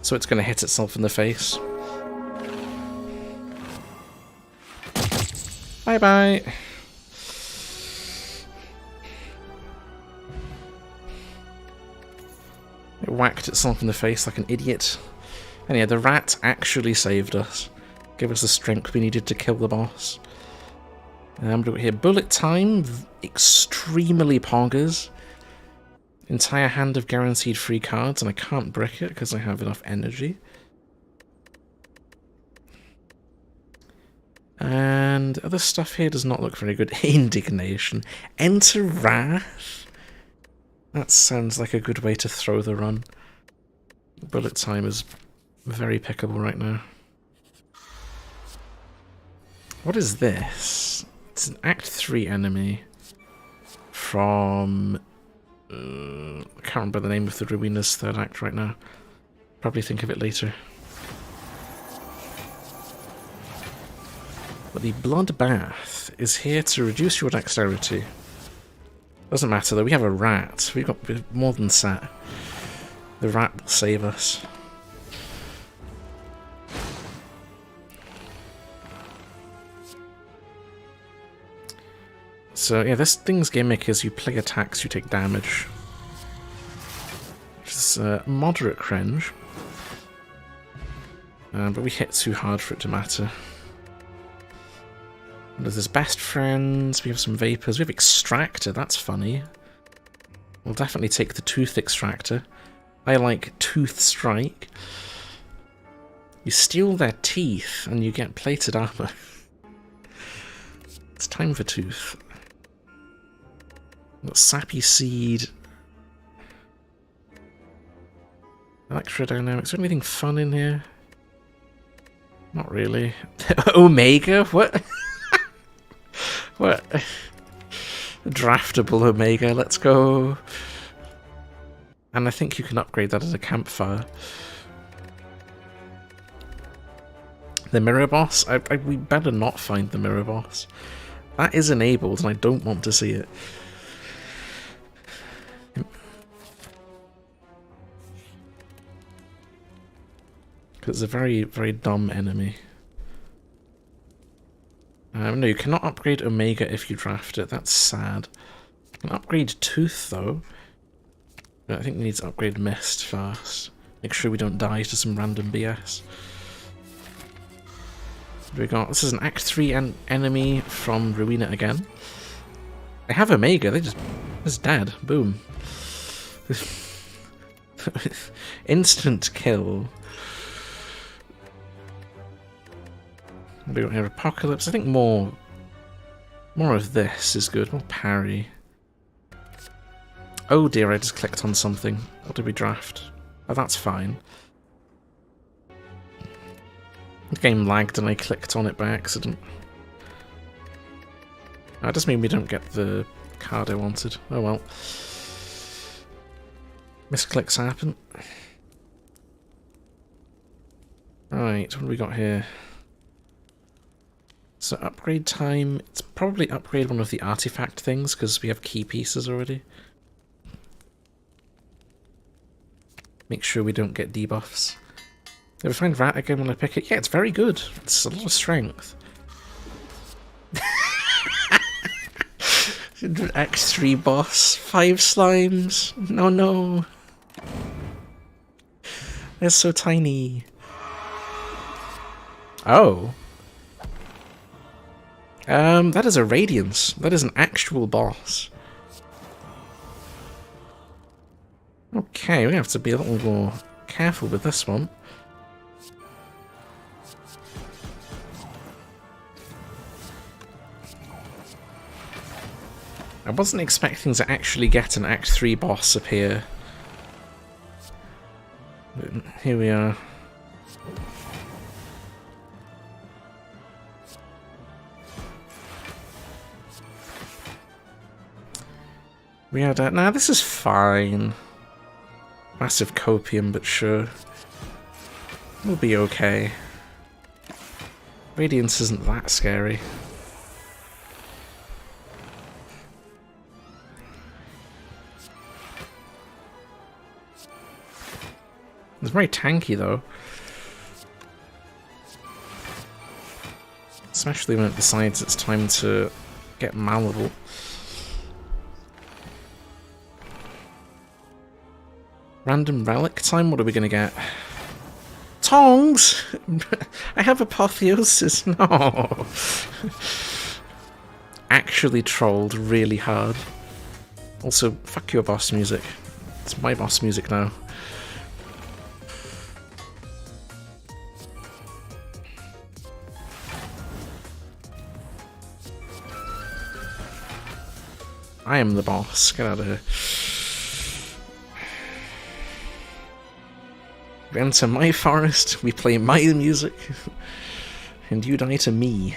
so it's going to hit itself in the face. Bye-bye. It whacked itself in the face like an idiot. And yeah, the rat actually saved us. Gave us the strength we needed to kill the boss. We've got here bullet time, extremely poggers. Entire hand of guaranteed free cards, and I can't brick it because I have enough energy. And other stuff here does not look very good. Indignation. Enter Wrath. That sounds like a good way to throw the run. Bullet time is very pickable right now. What is this? It's an Act 3 enemy from... I can't remember the name of the Ruina's third act right now. Probably think of it later. But the Bloodbath is here to reduce your dexterity. Doesn't matter though, we have a rat. We've got more than Sat. The rat will save us. So yeah, this thing's gimmick is you play attacks, you take damage. Which is moderate cringe. But we hit too hard for it to matter. And there's best friends, we have some vapors, we have extractor, that's funny. We'll definitely take the tooth extractor. I like tooth strike. You steal their teeth and you get plated armor. It's time for tooth. Got sappy seed. Electrodynamics. Is there anything fun in here? Not really. Omega? What? What? Draftable Omega, let's go. And I think you can upgrade that as a campfire. The mirror boss? We better not find the mirror boss. That is enabled and I don't want to see it. It's a very, very dumb enemy. No, you cannot upgrade Omega if you draft it. That's sad. You can upgrade Tooth, though. I think we need to upgrade Mist first. Make sure we don't die to some random BS. What do we got? This is an Act 3 enemy from Ruina again. They have Omega. They just dead. Boom. Instant kill. What do we got here? Apocalypse. I think more of this is good. More parry. Oh dear, I just clicked on something. What did we draft? Oh, that's fine. The game lagged and I clicked on it by accident. That does mean we don't get the card I wanted. Oh well. Misclicks happen. Right, what do we got here? So upgrade time, it's probably upgrade one of the artifact things because we have key pieces already. Make sure we don't get debuffs. Ever find Rat again when I pick it? Yeah, it's very good. It's a lot of strength. X3 boss, 5 slimes. No, no. They're so tiny. Oh. That is a Radiance. That is an actual boss. Okay, we have to be a little more careful with this one. I wasn't expecting to actually get an Act 3 boss appear. But here we are. We had nah, this is fine. Massive copium, but sure. We'll be okay. Radiance isn't that scary. It's very tanky though. Especially when it decides it's time to get malleable. Random relic time? What are we gonna get? Tongs! I have apotheosis. No! Actually trolled really hard. Also, fuck your boss music. It's my boss music now. I am the boss. Get out of here. We enter my forest, we play my music, and you die to me.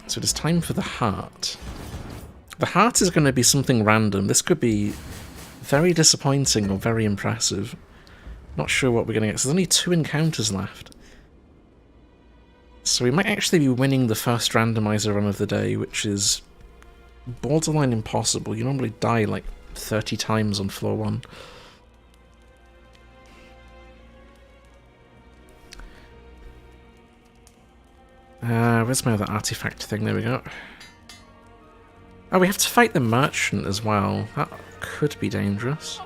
So it is time for the heart. The heart is going to be something random. This could be very disappointing or very impressive. Not sure what we're going to get. So there's only 2 encounters left. So we might actually be winning the first randomizer run of the day, which is borderline impossible. You normally die like 30 times on floor 1. Where's my other artifact thing? There we go. Oh, we have to fight the merchant as well. That could be dangerous.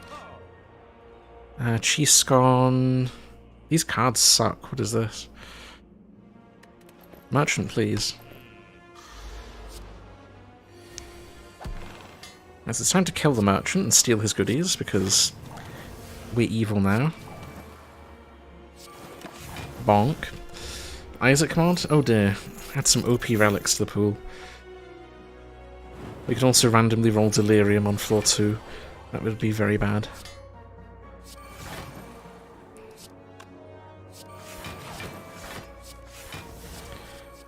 Chiscon. These cards suck. What is this? Merchant, please. Yes, it's time to kill the merchant and steal his goodies, because we're evil now. Bonk. Isaac mod? Oh dear. Add some OP relics to the pool. We could also randomly roll Delirium on floor 2. That would be very bad.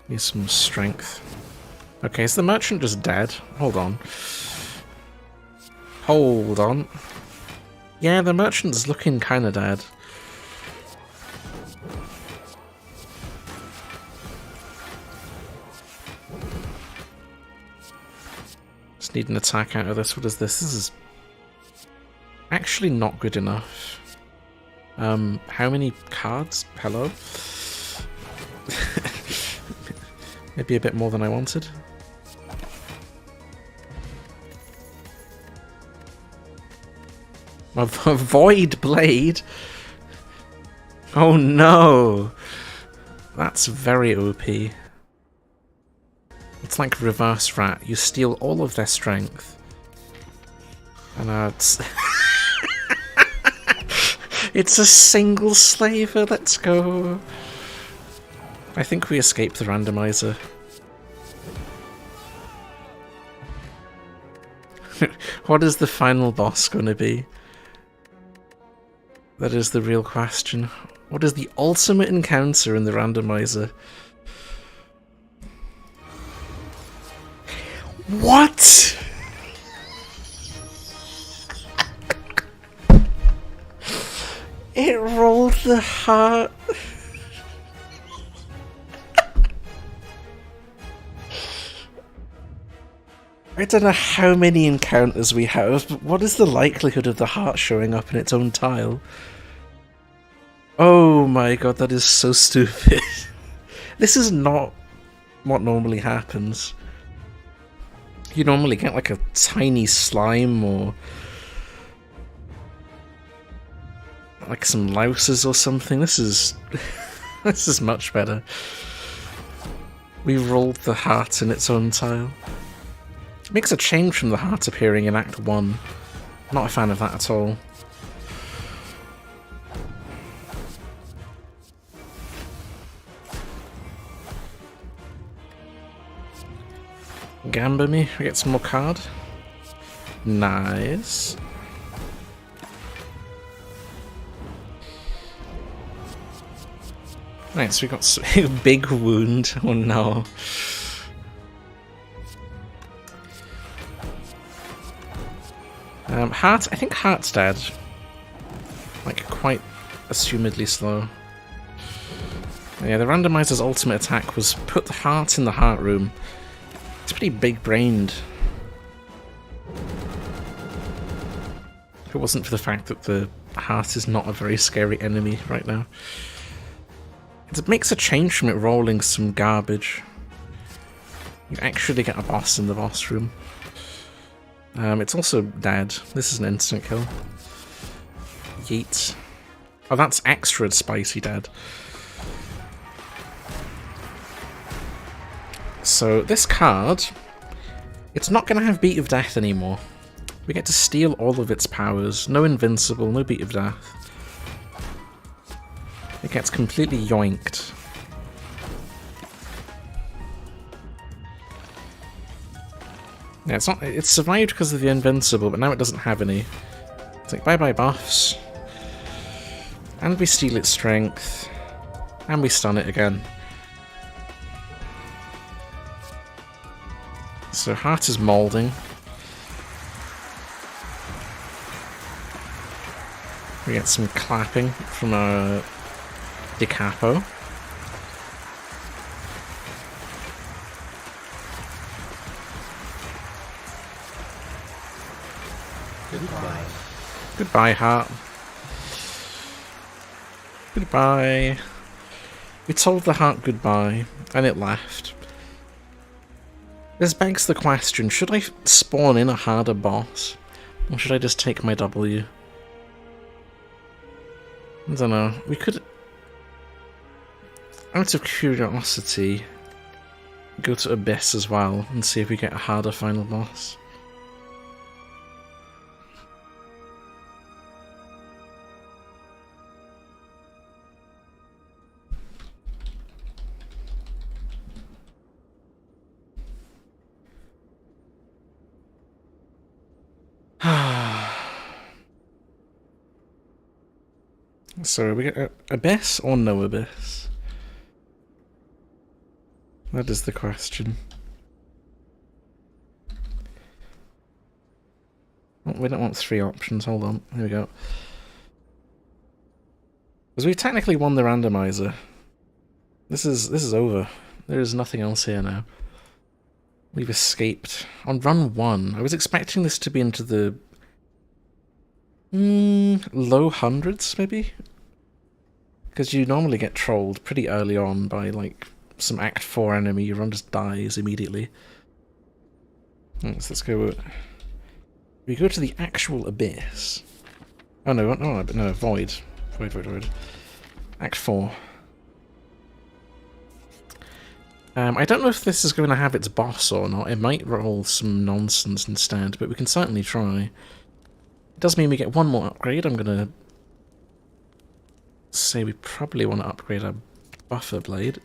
Need some strength. Okay, is the merchant just dead? Hold on. Hold on. Yeah, the merchant's looking kinda dead. Just need an attack out of this. What is this? This is actually not good enough. How many cards? Hello? Maybe a bit more than I wanted. A void blade? Oh no! That's very OP. It's like reverse rat. You steal all of their strength. And it's... it's a single slaver, let's go! I think we escaped the randomizer. What is the final boss going to be? That is the real question. What is the ultimate encounter in the randomizer? What?! It rolled the heart. I don't know how many encounters we have, but what is the likelihood of the heart showing up in its own tile? Oh my god, that is so stupid. This is not what normally happens. You normally get like a tiny slime or like some louses or something. This is this is much better. We rolled the heart in its own tile. It makes a change from the heart appearing in Act 1. Not a fan of that at all. Gamba me, we get some more card. Nice. Nice, we got a big wound. Oh no. Heart, I think Heart's dead. Like, quite assumedly slow. Yeah, the randomiser's ultimate attack was put the heart in the heart room. It's pretty big-brained. If it wasn't for the fact that the heart is not a very scary enemy right now. It makes a change from it rolling some garbage. You actually get a boss in the boss room. It's also dead. This is an instant kill. Yeet. Oh, that's extra spicy dead. So this card, it's not going to have Beat of Death anymore. We get to steal all of its powers. No invincible, no Beat of Death. It gets completely yoinked. Yeah, it's survived because of the invincible, but now it doesn't have any. It's like, bye-bye buffs. And we steal its strength. And we stun it again. So Heart is moulding. We get some clapping from our Decapo. Goodbye. Goodbye, Heart. Goodbye. We told the Heart goodbye, and it left. This begs the question, should I spawn in a harder boss? Or should I just take my W? I don't know. We could, out of curiosity, go to Abyss as well and see if we get a harder final boss. So we get Abyss or no Abyss? That is the question. Oh, we don't want 3 options, hold on, here we go. Because we technically won the randomizer. This is over. There is nothing else here now. We've escaped. On run 1, I was expecting this to be into the low hundreds, maybe? Because you normally get trolled pretty early on by, like, some Act 4 enemy. Your run just dies immediately. Let's go. We go to the actual Abyss. Oh no, no, Void. Void. Act 4. I don't know if this is going to have its boss or not. It might roll some nonsense instead, but we can certainly try. It does mean we get one more upgrade. I'm going to say we probably want to upgrade our buffer blade.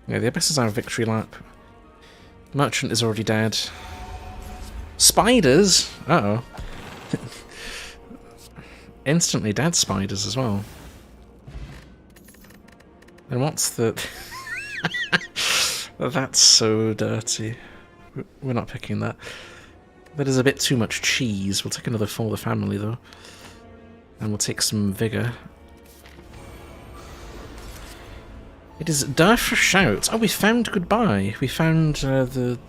Yeah, the Abyss is our victory lap. Merchant is already dead. Spiders? Uh-oh. Instantly dead spiders as well. And what's the... That's so dirty. We're not picking that. That is a bit too much cheese. We'll take another for the family though. And we'll take some vigor. It is Dearth for Shouts. Oh, we found Goodbye. We found the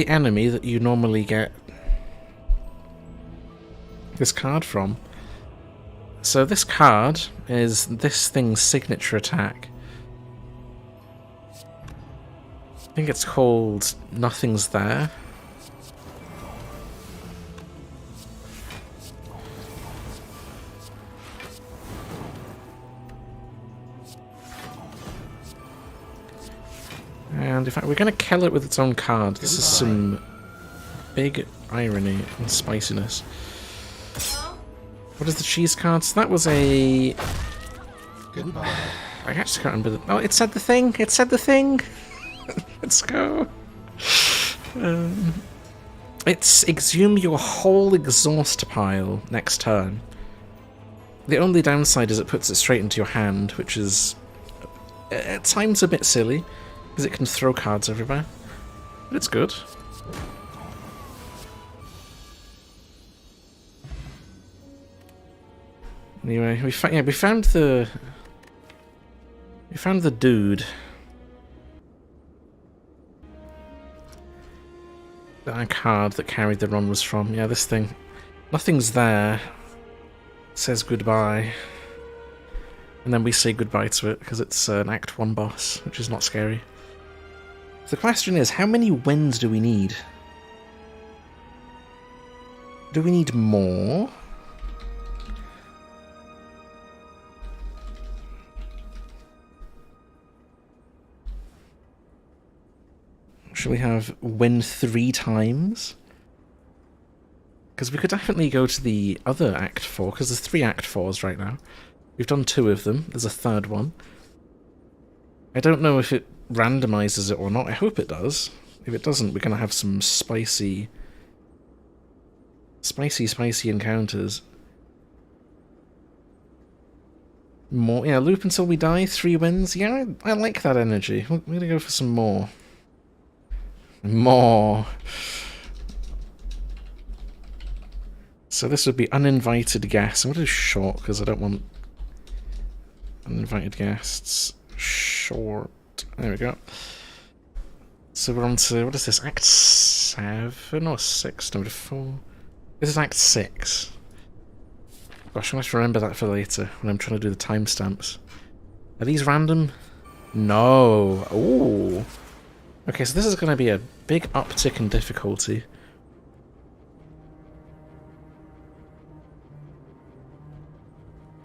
enemy that you normally get this card from. So this card is this thing's signature attack. I think it's called Nothing's There. And in fact, we're going to kill it with its own card. This is some big irony and spiciness. What is the cheese card? So that was a... Goodbye. I actually can't remember the... Oh, it said the thing! It said the thing! Let's go! It's exhume your whole exhaust pile next turn. The only downside is it puts it straight into your hand, which is at times a bit silly, because it can throw cards everywhere. But it's good. Anyway, we found the dude. That card that carried the run was from. Yeah, this thing. Nothing's there. It says goodbye. And then we say goodbye to it because it's an Act 1 boss, which is not scary. So the question is, how many wins do we need? Do we need more? Should we have win 3 times? Because we could definitely go to the other Act 4, because there's 3 Act 4s right now. We've done 2 of them. There's a third one. I don't know if it randomizes it or not. I hope it does. If it doesn't, we're going to have some spicy encounters. More, yeah, loop until we die, 3 wins. Yeah, I like that energy. We're going to go for some more. More. So this would be uninvited guests. I'm going to do short because I don't want uninvited guests. Short. There we go. So we're on to, what is this, Act 7 or 6? No, 4. This is Act 6. Gosh, I'm going to have to remember that for later when I'm trying to do the timestamps. Are these random? No. Ooh. Okay, so this is going to be a big uptick in difficulty.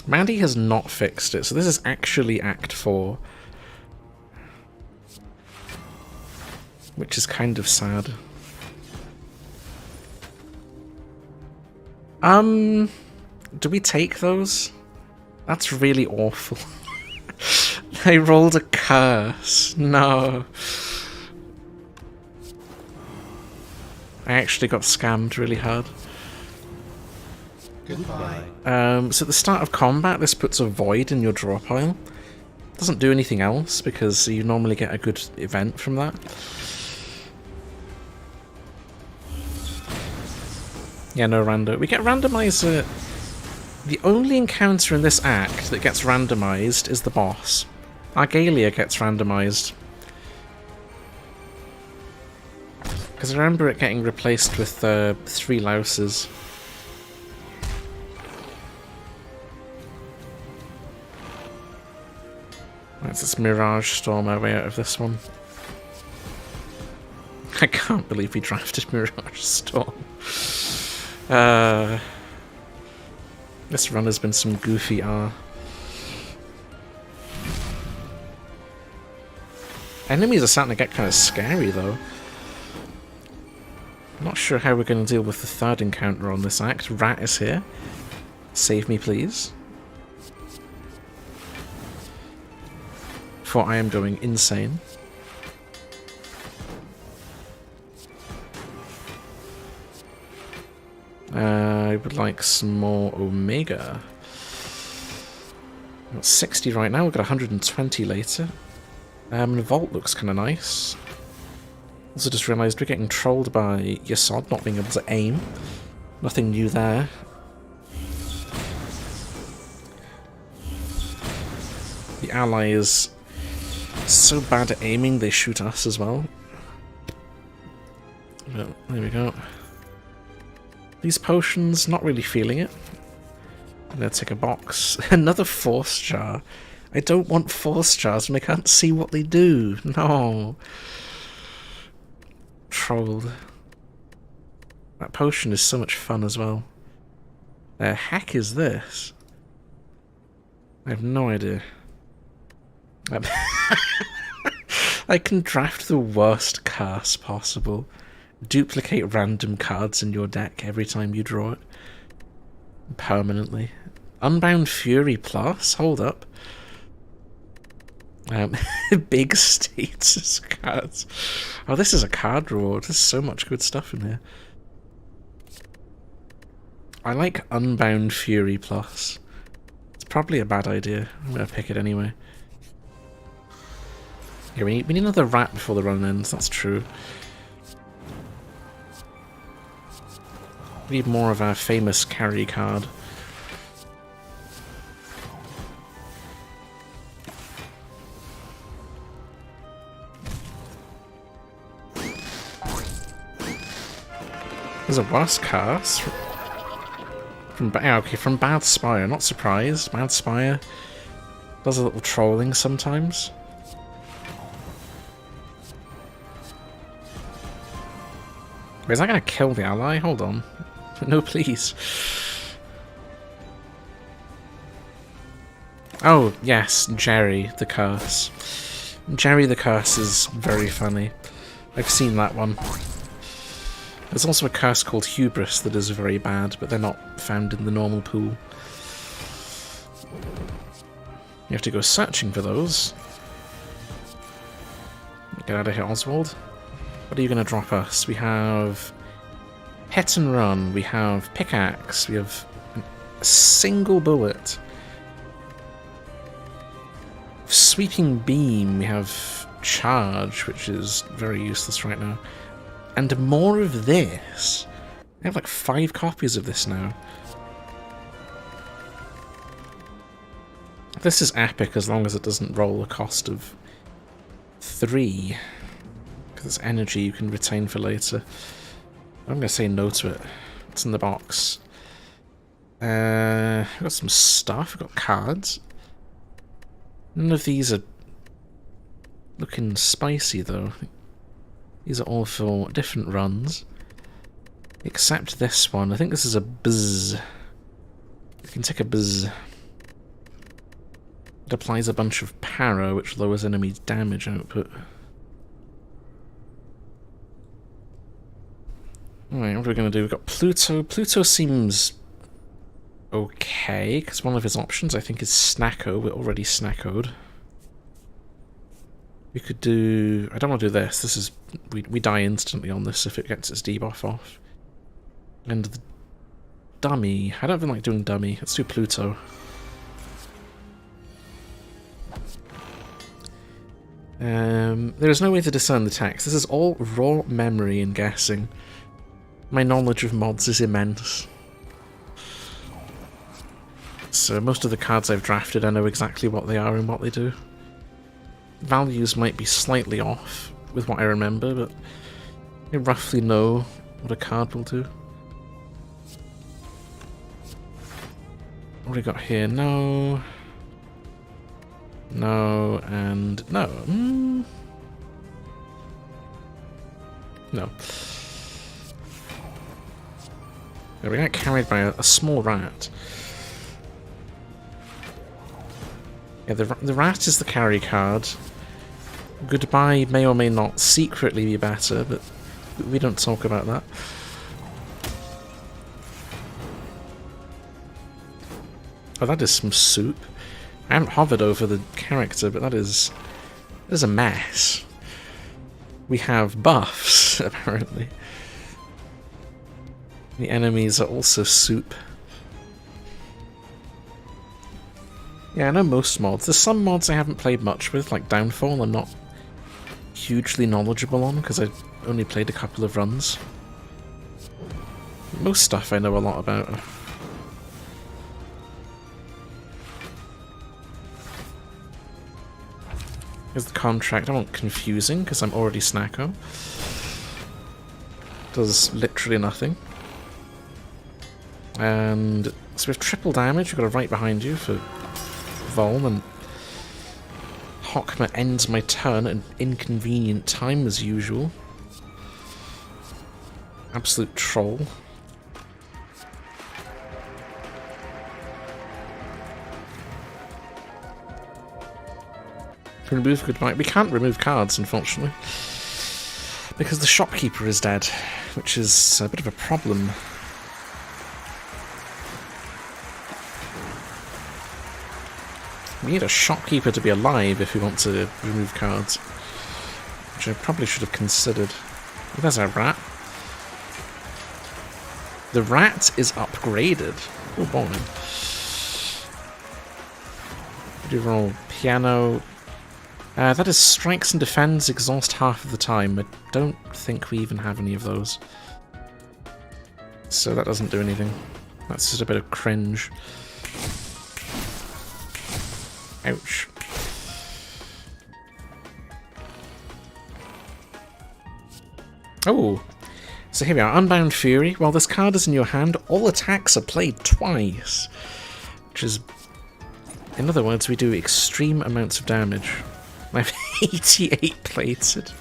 Mandy has not fixed it, so this is actually Act 4. Which is kind of sad. Do we take those? That's really awful. I rolled a curse. No. I actually got scammed really hard. Goodbye. So at the start of combat, this puts a void in your draw pile. Doesn't do anything else because you normally get a good event from that. Yeah, no rando. We get randomizer. The only encounter in this act that gets randomized is the boss. Argalia gets randomized. Because I remember it getting replaced with 3 louses. Let's just Mirage Storm our way out of this one. I can't believe we drafted Mirage Storm. This run has been some goofy R. Enemies are starting to get kind of scary though. I'm not sure how we're going to deal with the third encounter on this act. Rat is here. Save me, please. For I am going insane. I would like some more Omega. We've got 60 right now, we've got 120 later. Vault looks kind of nice. Also just realised we're getting trolled by Yasod not being able to aim. Nothing new there. The ally is so bad at aiming they shoot us as well. But there we go. These potions, not really feeling it. I'm gonna take a box. Another force jar. I don't want force jars when I can't see what they do. No. Trolled. That potion is so much fun as well. The heck is this? I have no idea. I can draft the worst curse possible. Duplicate random cards in your deck every time you draw it. Permanently. Unbound Fury Plus? Hold up. Big status cards. Oh, this is a card reward. There's so much good stuff in here. I like Unbound Fury Plus. It's probably a bad idea. I'm gonna pick it anyway. Yeah, we need another rat before the run ends, that's true. We need more of our famous carry card. There's a worse curse. From Bad Spire. Not surprised. Bad Spire does a little trolling sometimes. Wait, is that going to kill the ally? Hold on. No, please. Oh, yes, Jerry the Curse. Jerry the Curse is very funny. I've seen that one. There's also a curse called Hubris that is very bad, but they're not found in the normal pool. You have to go searching for those. Get out of here, Oswald. What are you going to drop us? We have Hit and Run, we have Pickaxe, we have a single bullet. Sweeping Beam, we have Charge, which is very useless right now. And more of this. I have like 5 copies of this now. This is epic as long as it doesn't roll a cost of 3. Because it's energy you can retain for later. I'm going to say no to it. It's in the box. We've got some stuff. We've got cards. None of these are looking spicy though. These are all for different runs. Except this one. I think this is a buzz. You can take a buzz. It applies a bunch of para, which lowers enemy damage output. Alright, what are we going to do? We've got Pluto. Pluto seems okay, because one of his options I think is Snecko. We're already Sneckoed. We could do... I don't want to do this. This is... We die instantly on this if it gets its debuff off. And the dummy. I don't even like doing dummy. Let's do Pluto. There is no way to discern the text. This is all raw memory and guessing. My knowledge of mods is immense. So most of the cards I've drafted, I know exactly what they are and what they do. Values might be slightly off with what I remember, but I roughly know what a card will do. What do we got here? No. No, and no. No. Yeah, we got carried by a small rat. Yeah, the rat is the carry card. Goodbye may or may not secretly be better, but we don't talk about that. Oh, that is some soup. I haven't hovered over the character, but that is a mess. We have buffs, apparently. The enemies are also soup. Yeah, I know most mods. There's some mods I haven't played much with, like Downfall, I'm not hugely knowledgeable on, because I only played a couple of runs. Most stuff I know a lot about. Here's the contract. I want confusing, because I'm already Snecko. Does literally nothing. And so we have triple damage. We've got a right behind you for Vol, and Hockma ends my turn at an inconvenient time as usual. Absolute troll. Remove goodbye. We can't remove cards, unfortunately, because the shopkeeper is dead, which is a bit of a problem. We need a shopkeeper to be alive if we want to remove cards, which I probably should have considered. There's our rat. The rat is upgraded. Oh boy. We do roll piano. That is strikes and defends, exhaust half of the time. I don't think we even have any of those. So that doesn't do anything. That's just a bit of cringe. Ouch. Oh! So here we are, Unbound Fury. While this card is in your hand, all attacks are played twice. Which is... In other words, we do extreme amounts of damage. I have 88 plated.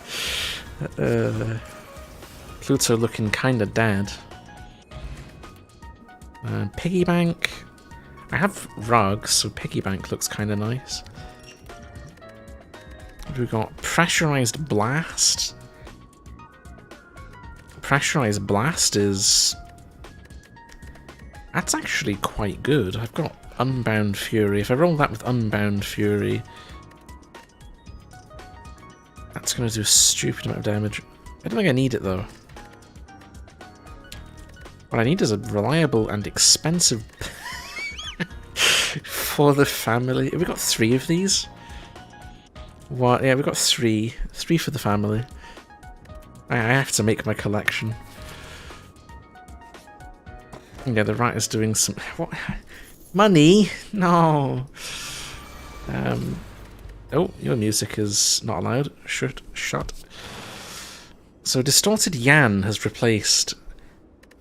Pluto looking kinda dead. Piggy Bank. I have rugs, so Piggy Bank looks kinda nice. We've got Pressurized Blast. Pressurized Blast is... That's actually quite good. I've got Unbound Fury. If I roll that with Unbound Fury, that's going to do a stupid amount of damage. I don't think I need it though. What I need is a reliable and expensive for the family. Have we got 3 of these? What? Yeah, we've got 3. 3 for the family. I have to make my collection. Yeah, the rat is doing some... What? Money? No. Oh, your music is not allowed. Shut. So Distorted Yan has replaced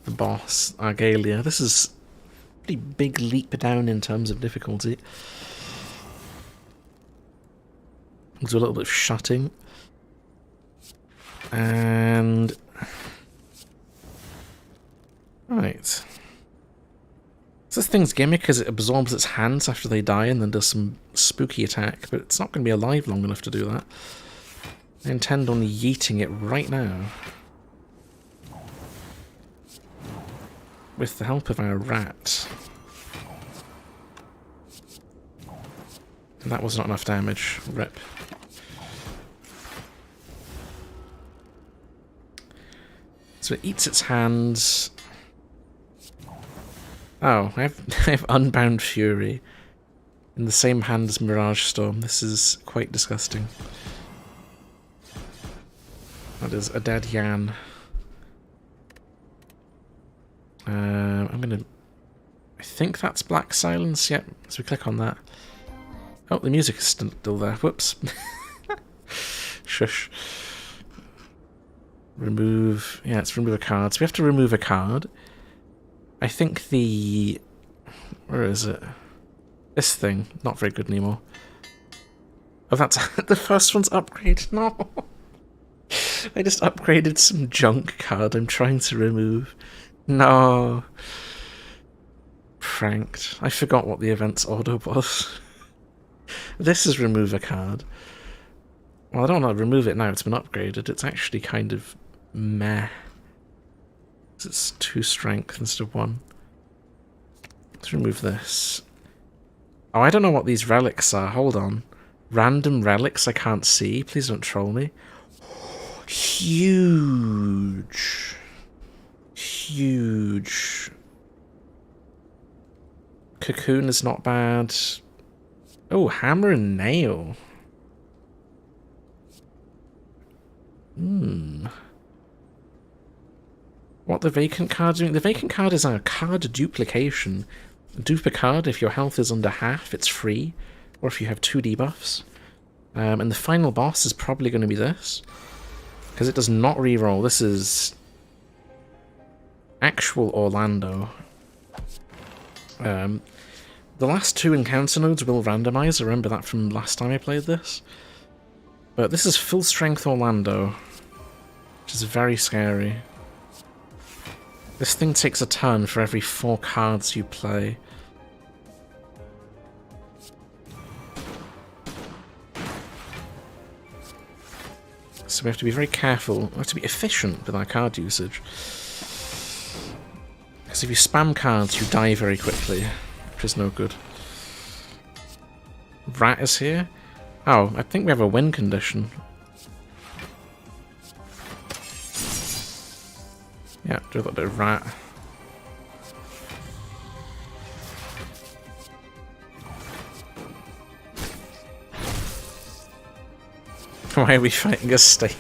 the boss, Argalia. This is a pretty big leap down in terms of difficulty. We'll do a little bit of shutting. And... Right. So this thing's gimmick is it absorbs its hands after they die and then does some spooky attack, but it's not going to be alive long enough to do that. I intend on yeeting it right now. With the help of our rat. And that was not enough damage. Rip. So it eats its hands. Oh, I have Unbound Fury in the same hand as Mirage Storm. This is quite disgusting. That is a dead Yan. I'm gonna... I think that's Black Silence. Yep, so we click on that. Oh, the music is still there. Whoops. Shush. Remove... Yeah, let's remove a card. So we have to remove a card. I think the... Where is it? This thing. Not very good anymore. Oh, that's... The first one's upgraded. No! I just upgraded some junk card I'm trying to remove. No! Pranked. I forgot what the event's order was. This is remove a card. Well, I don't want to remove it now, it's been upgraded. It's actually kind of meh. It's 2 strength instead of 1. Let's remove this. Oh, I don't know what these relics are. Hold on. Random relics I can't see. Please don't troll me. Huge. Huge. Cocoon is not bad. Oh, hammer and nail. What the vacant card doing? The vacant card is a card duplication. Dupe a card if your health is under half, it's free. Or if you have 2 debuffs. And the final boss is probably going to be this. Because it does not reroll. This is actual Orlando. The last 2 encounter nodes will randomize. I remember that from last time I played this. But this is full strength Orlando. Which is very scary. This thing takes a turn for every 4 cards you play. So we have to be very careful. We have to be efficient with our card usage. Because if you spam cards, you die very quickly. Which is no good. Rat is here. Oh, I think we have a win condition. Yeah, do a little bit of rat. Why are we fighting a stay?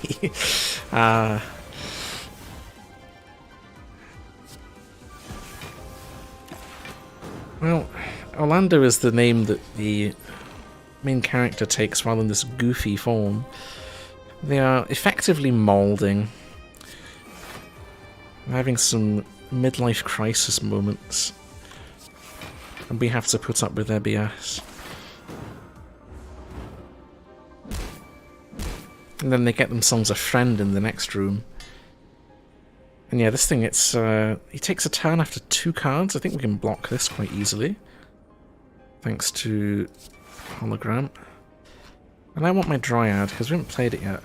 Well, Orlando is the name that the main character takes while in this goofy form. They are effectively moulding. I'm having some midlife crisis moments. And we have to put up with their BS. And then they get themselves a friend in the next room. And yeah, this thing, it's he takes a turn after 2 cards. I think we can block this quite easily. Thanks to hologram. And I want my Dryad, because we haven't played it yet.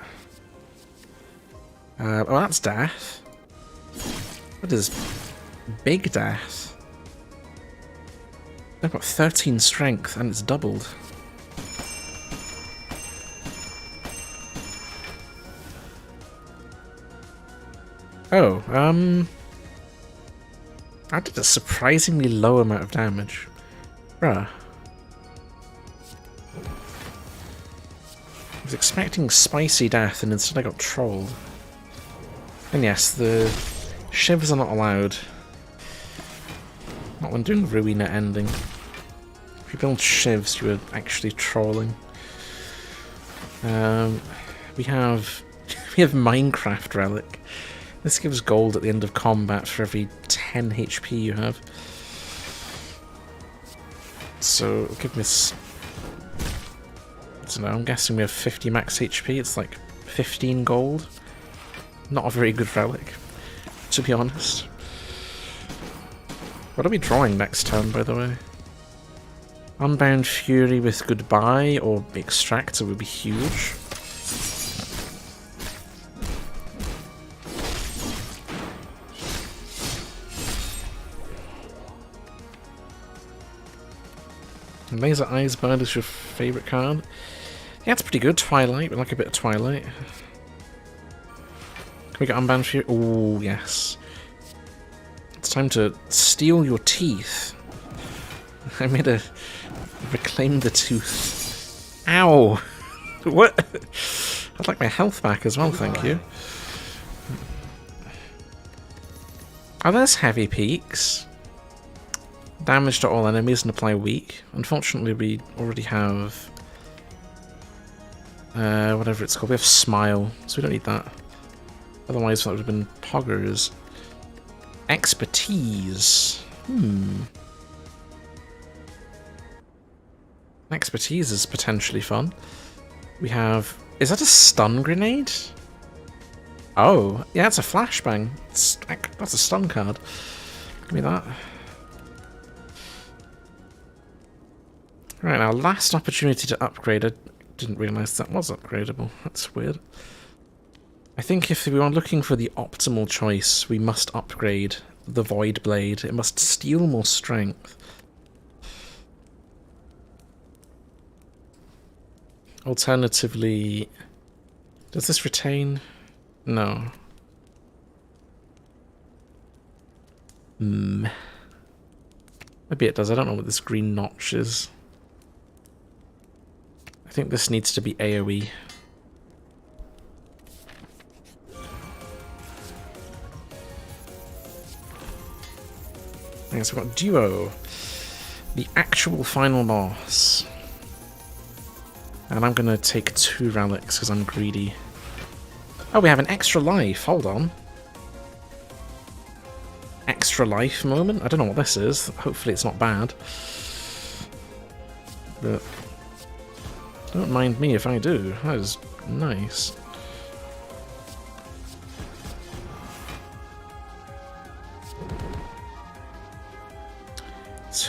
Oh, that's death. What is big death? I've got 13 strength, and it's doubled. Oh, I did a surprisingly low amount of damage. Bruh. I was expecting spicy death and instead I got trolled. And yes, the shivs are not allowed. Not when doing Ruina ending. If you build shivs, you are actually trolling. We have Minecraft Relic. This gives gold at the end of combat for every 10 HP you have. So, give me I don't know, I'm guessing we have 50 max HP, it's like 15 gold. Not a very good relic, to be honest. What are we drawing next turn, by the way? Unbound Fury with Goodbye or Extractor would be huge. Laser Eyes Bird is your favourite card? Yeah, it's pretty good. Twilight, we like a bit of Twilight. Can we get Unbound Fury? Oh, yes. It's time to steal your teeth. I made a... reclaim the tooth. Ow! What? I'd like my health back as well, thank you. Oh, there's heavy peaks. Damage to all enemies and apply weak. Unfortunately, we already have... whatever it's called. We have Smile, so we don't need that. Otherwise, that would have been Poggers. Expertise. Expertise is potentially fun. We have... Is that a stun grenade? Oh, yeah, it's a flashbang. That's a stun card. Give me that. Right, our last opportunity to upgrade. I didn't realise that was upgradable. That's weird. I think if we are looking for the optimal choice, we must upgrade the Void Blade. It must steal more strength. Alternatively... Does this retain? No. Maybe it does. I don't know what this green notch is. I think this needs to be AoE. Okay, so we've got Duo. The actual final boss. And I'm gonna take 2 relics because I'm greedy. Oh, we have an extra life. Hold on. Extra life moment? I don't know what this is. Hopefully it's not bad. But don't mind me if I do. That is nice.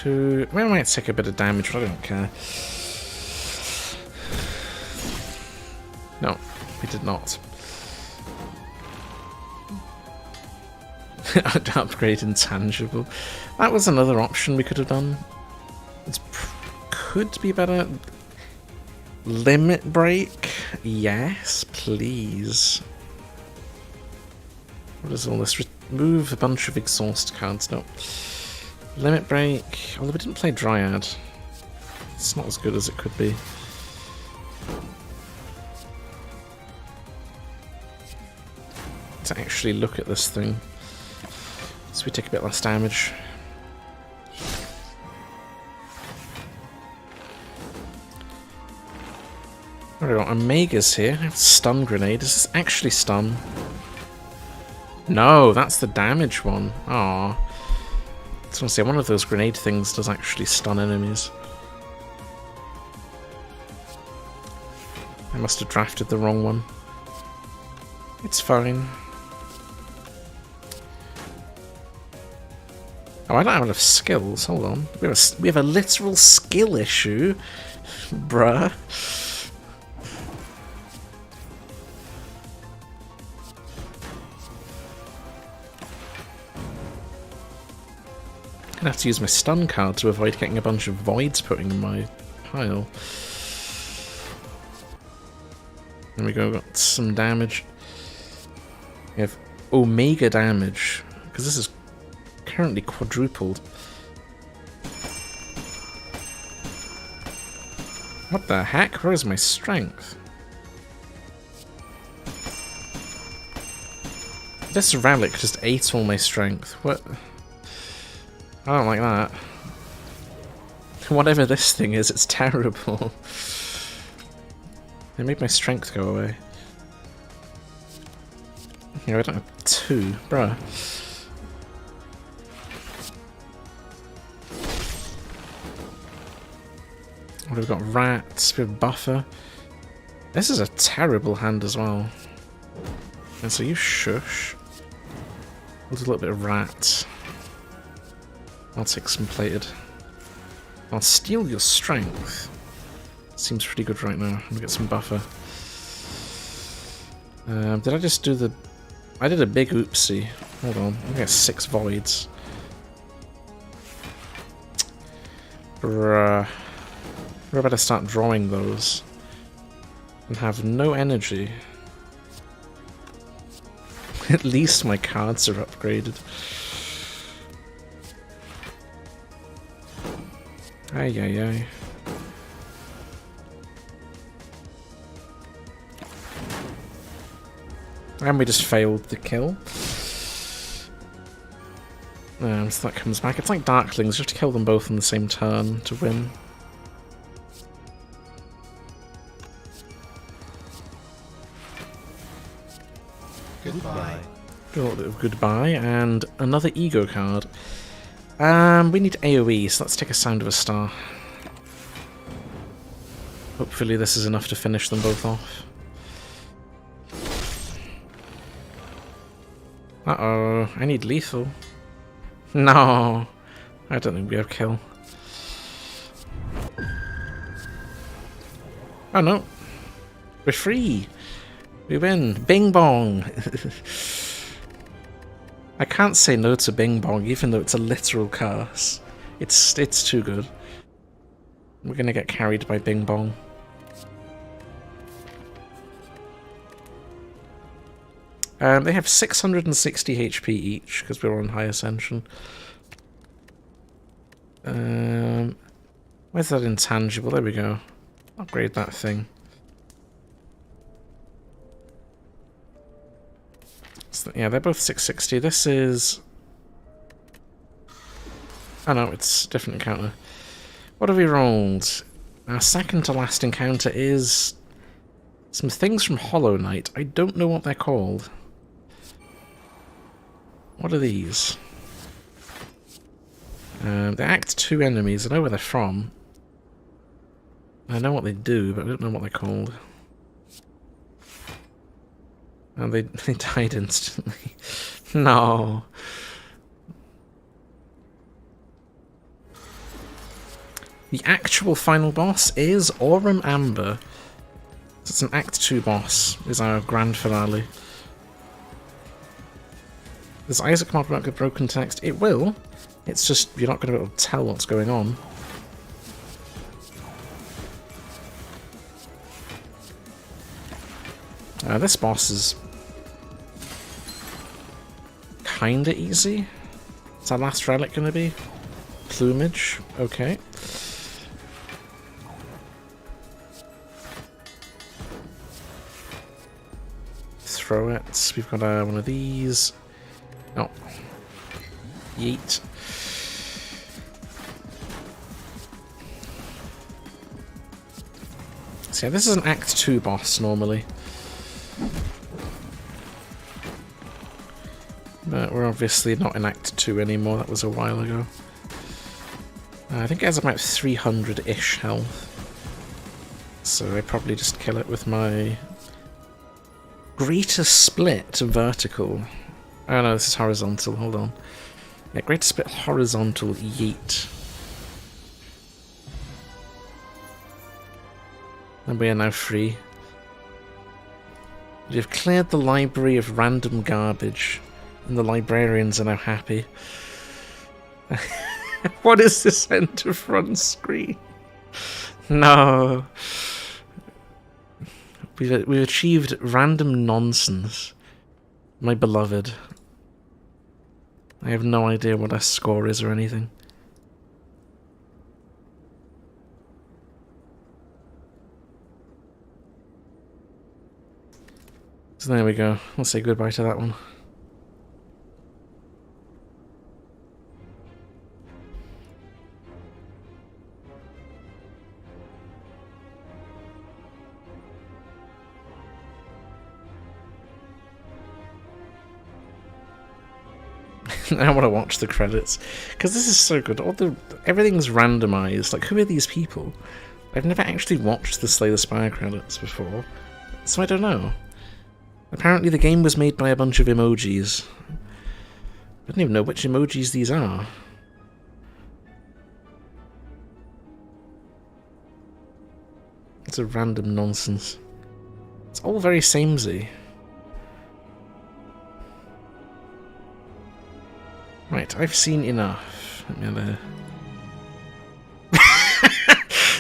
We might take a bit of damage, but I don't care. No, we did not. Upgrade intangible. That was another option we could have done. It could be better. Limit break? Yes, please. What is all this? Remove a bunch of exhaust cards. No. Limit break. Although we didn't play Dryad. It's not as good as it could be. To actually look at this thing. So we take a bit less damage. There we go. Omega's here. I have stun grenade. Is this actually stun? No, that's the damage one. Aww. I was gonna say, one of those grenade things does actually stun enemies. I must have drafted the wrong one. It's fine. Oh, I don't have enough skills. Hold on. We have a literal skill issue. Bruh. I'm gonna have to use my stun card to avoid getting a bunch of voids putting in my pile. There we go, got some damage. We have Omega damage, because this is currently quadrupled. What the heck? Where is my strength? This relic just ate all my strength. What? I don't like that. Whatever this thing is, it's terrible. It made my strength go away. Yeah, I don't have 2. Bruh. What have we got? Rats, we have buffer. This is a terrible hand as well. And so you shush. We'll do a little bit of rat. I'll take some plated. I'll steal your strength. Seems pretty good right now. Let me get some buffer. Did I just do the... I did a big oopsie. Hold on. I got 6 voids. Bruh. We're about to start drawing those. And have no energy. At least my cards are upgraded. Ay, ay, ay. And we just failed the kill. So that comes back. It's like Darklings, you have to kill them both on the same turn to win. Goodbye. Do a little bit of goodbye, and another ego card. We need AoE, so let's take a Sound of a Star. Hopefully this is enough to finish them both off. Uh-oh, I need lethal. No, I don't think we have kill. Oh no, we're free. We win. Bing bong. I can't say no to Bing Bong, even though it's a literal curse. It's too good. We're gonna get carried by Bing Bong. They have 660 HP each, because we're on High Ascension. Where's that intangible? There we go. Upgrade that thing. So, yeah, they're both 660. This is... Oh no, it's a different encounter. What have we rolled? Our second to last encounter is... some things from Hollow Knight. I don't know what they're called. What are these? They act 2 enemies. I know where they're from. I know what they do, but I don't know what they're called. And they died instantly. No. The actual final boss is Aurum Amber. So it's an Act 2 boss, is our grand finale. Does Isaac mod work with broken text? It will. It's just you're not going to be able to tell what's going on. This boss is kinda easy. Is our last relic gonna be? Plumage, okay. Throw it. We've got one of these. Oh. Yeet. So yeah, this is an Act 2 boss normally. But we're obviously not in Act 2 anymore, that was a while ago. I think it has about 300-ish health. So I probably just kill it with my Greater Split vertical. Oh no, this is horizontal, hold on. Yeah, Greater Split horizontal yeet. And we are now free. You've cleared the library of random garbage, and the librarians are now happy. What is this center front screen? No. We've achieved random nonsense. My beloved. I have no idea what our score is or anything. So there we go. We'll say goodbye to that one. I want to watch the credits because this is so good. Everything's randomized. Like, who are these people? I've never actually watched the Slay the Spire credits before, so I don't know. Apparently, the game was made by a bunch of emojis. I don't even know which emojis these are. It's a random nonsense. It's all very samey. Right, I've seen enough.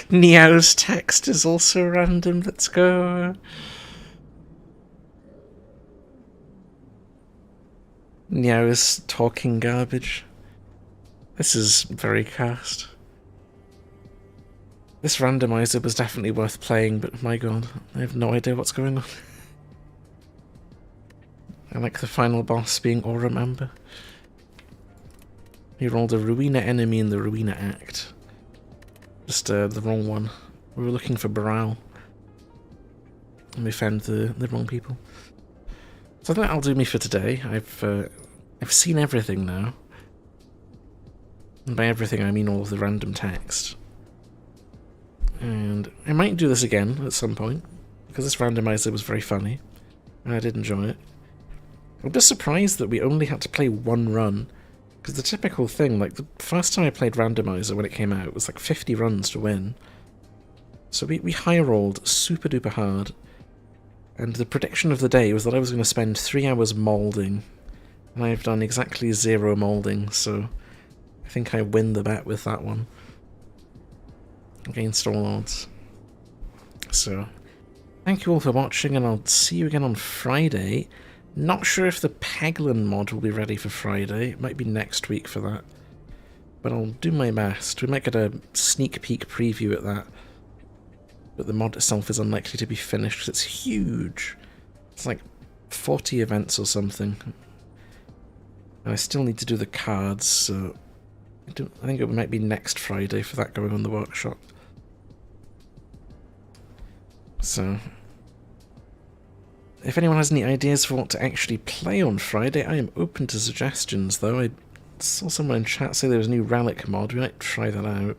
Niao's text is also random. Let's go. Niao's talking garbage. This is very cast. This randomizer was definitely worth playing, but my god, I have no idea what's going on. I like the final boss being Aura Member. He rolled a Ruina enemy in the Ruina Act. Just the wrong one. We were looking for Baral. And we found the wrong people. So I think that'll do me for today. I've seen everything now. And by everything I mean all of the random text. And I might do this again at some point, because this randomizer was very funny, and I did enjoy it. I'm just surprised that we only had to play one run. Because the typical thing, like the first time I played Randomizer when it came out, it was like 50 runs to win. So we high rolled super duper hard. And the prediction of the day was that I was going to spend 3 hours moulding. And I've done exactly 0 moulding, so I think I win the bet with that one. Against all odds. So, thank you all for watching, and I'll see you again on Friday. Not sure if the Peglin mod will be ready for Friday. It might be next week for that. But I'll do my best. We might get a sneak peek preview at that. But the mod itself is unlikely to be finished because it's huge. It's like 40 events or something. And I still need to do the cards, so I think it might be next Friday for that going on the workshop. So if anyone has any ideas for what to actually play on Friday, I am open to suggestions, though. I saw someone in chat say there was a new Relic mod. We might try that out.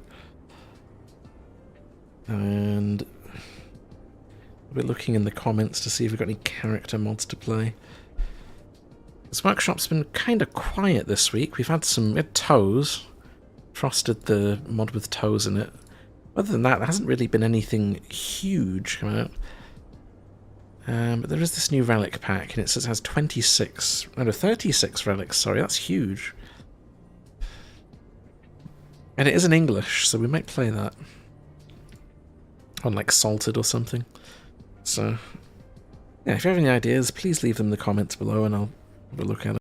And we're looking in the comments to see if we've got any character mods to play. This workshop's been kind of quiet this week. We had toes. Frosted the mod with toes in it. Other than that, there hasn't really been anything huge come out. But there is this new relic pack, and it says it has 36 relics, sorry, that's huge. And it is in English, so we might play that. On like Salted or something. So, yeah, if you have any ideas, please leave them in the comments below and I'll have a look at it.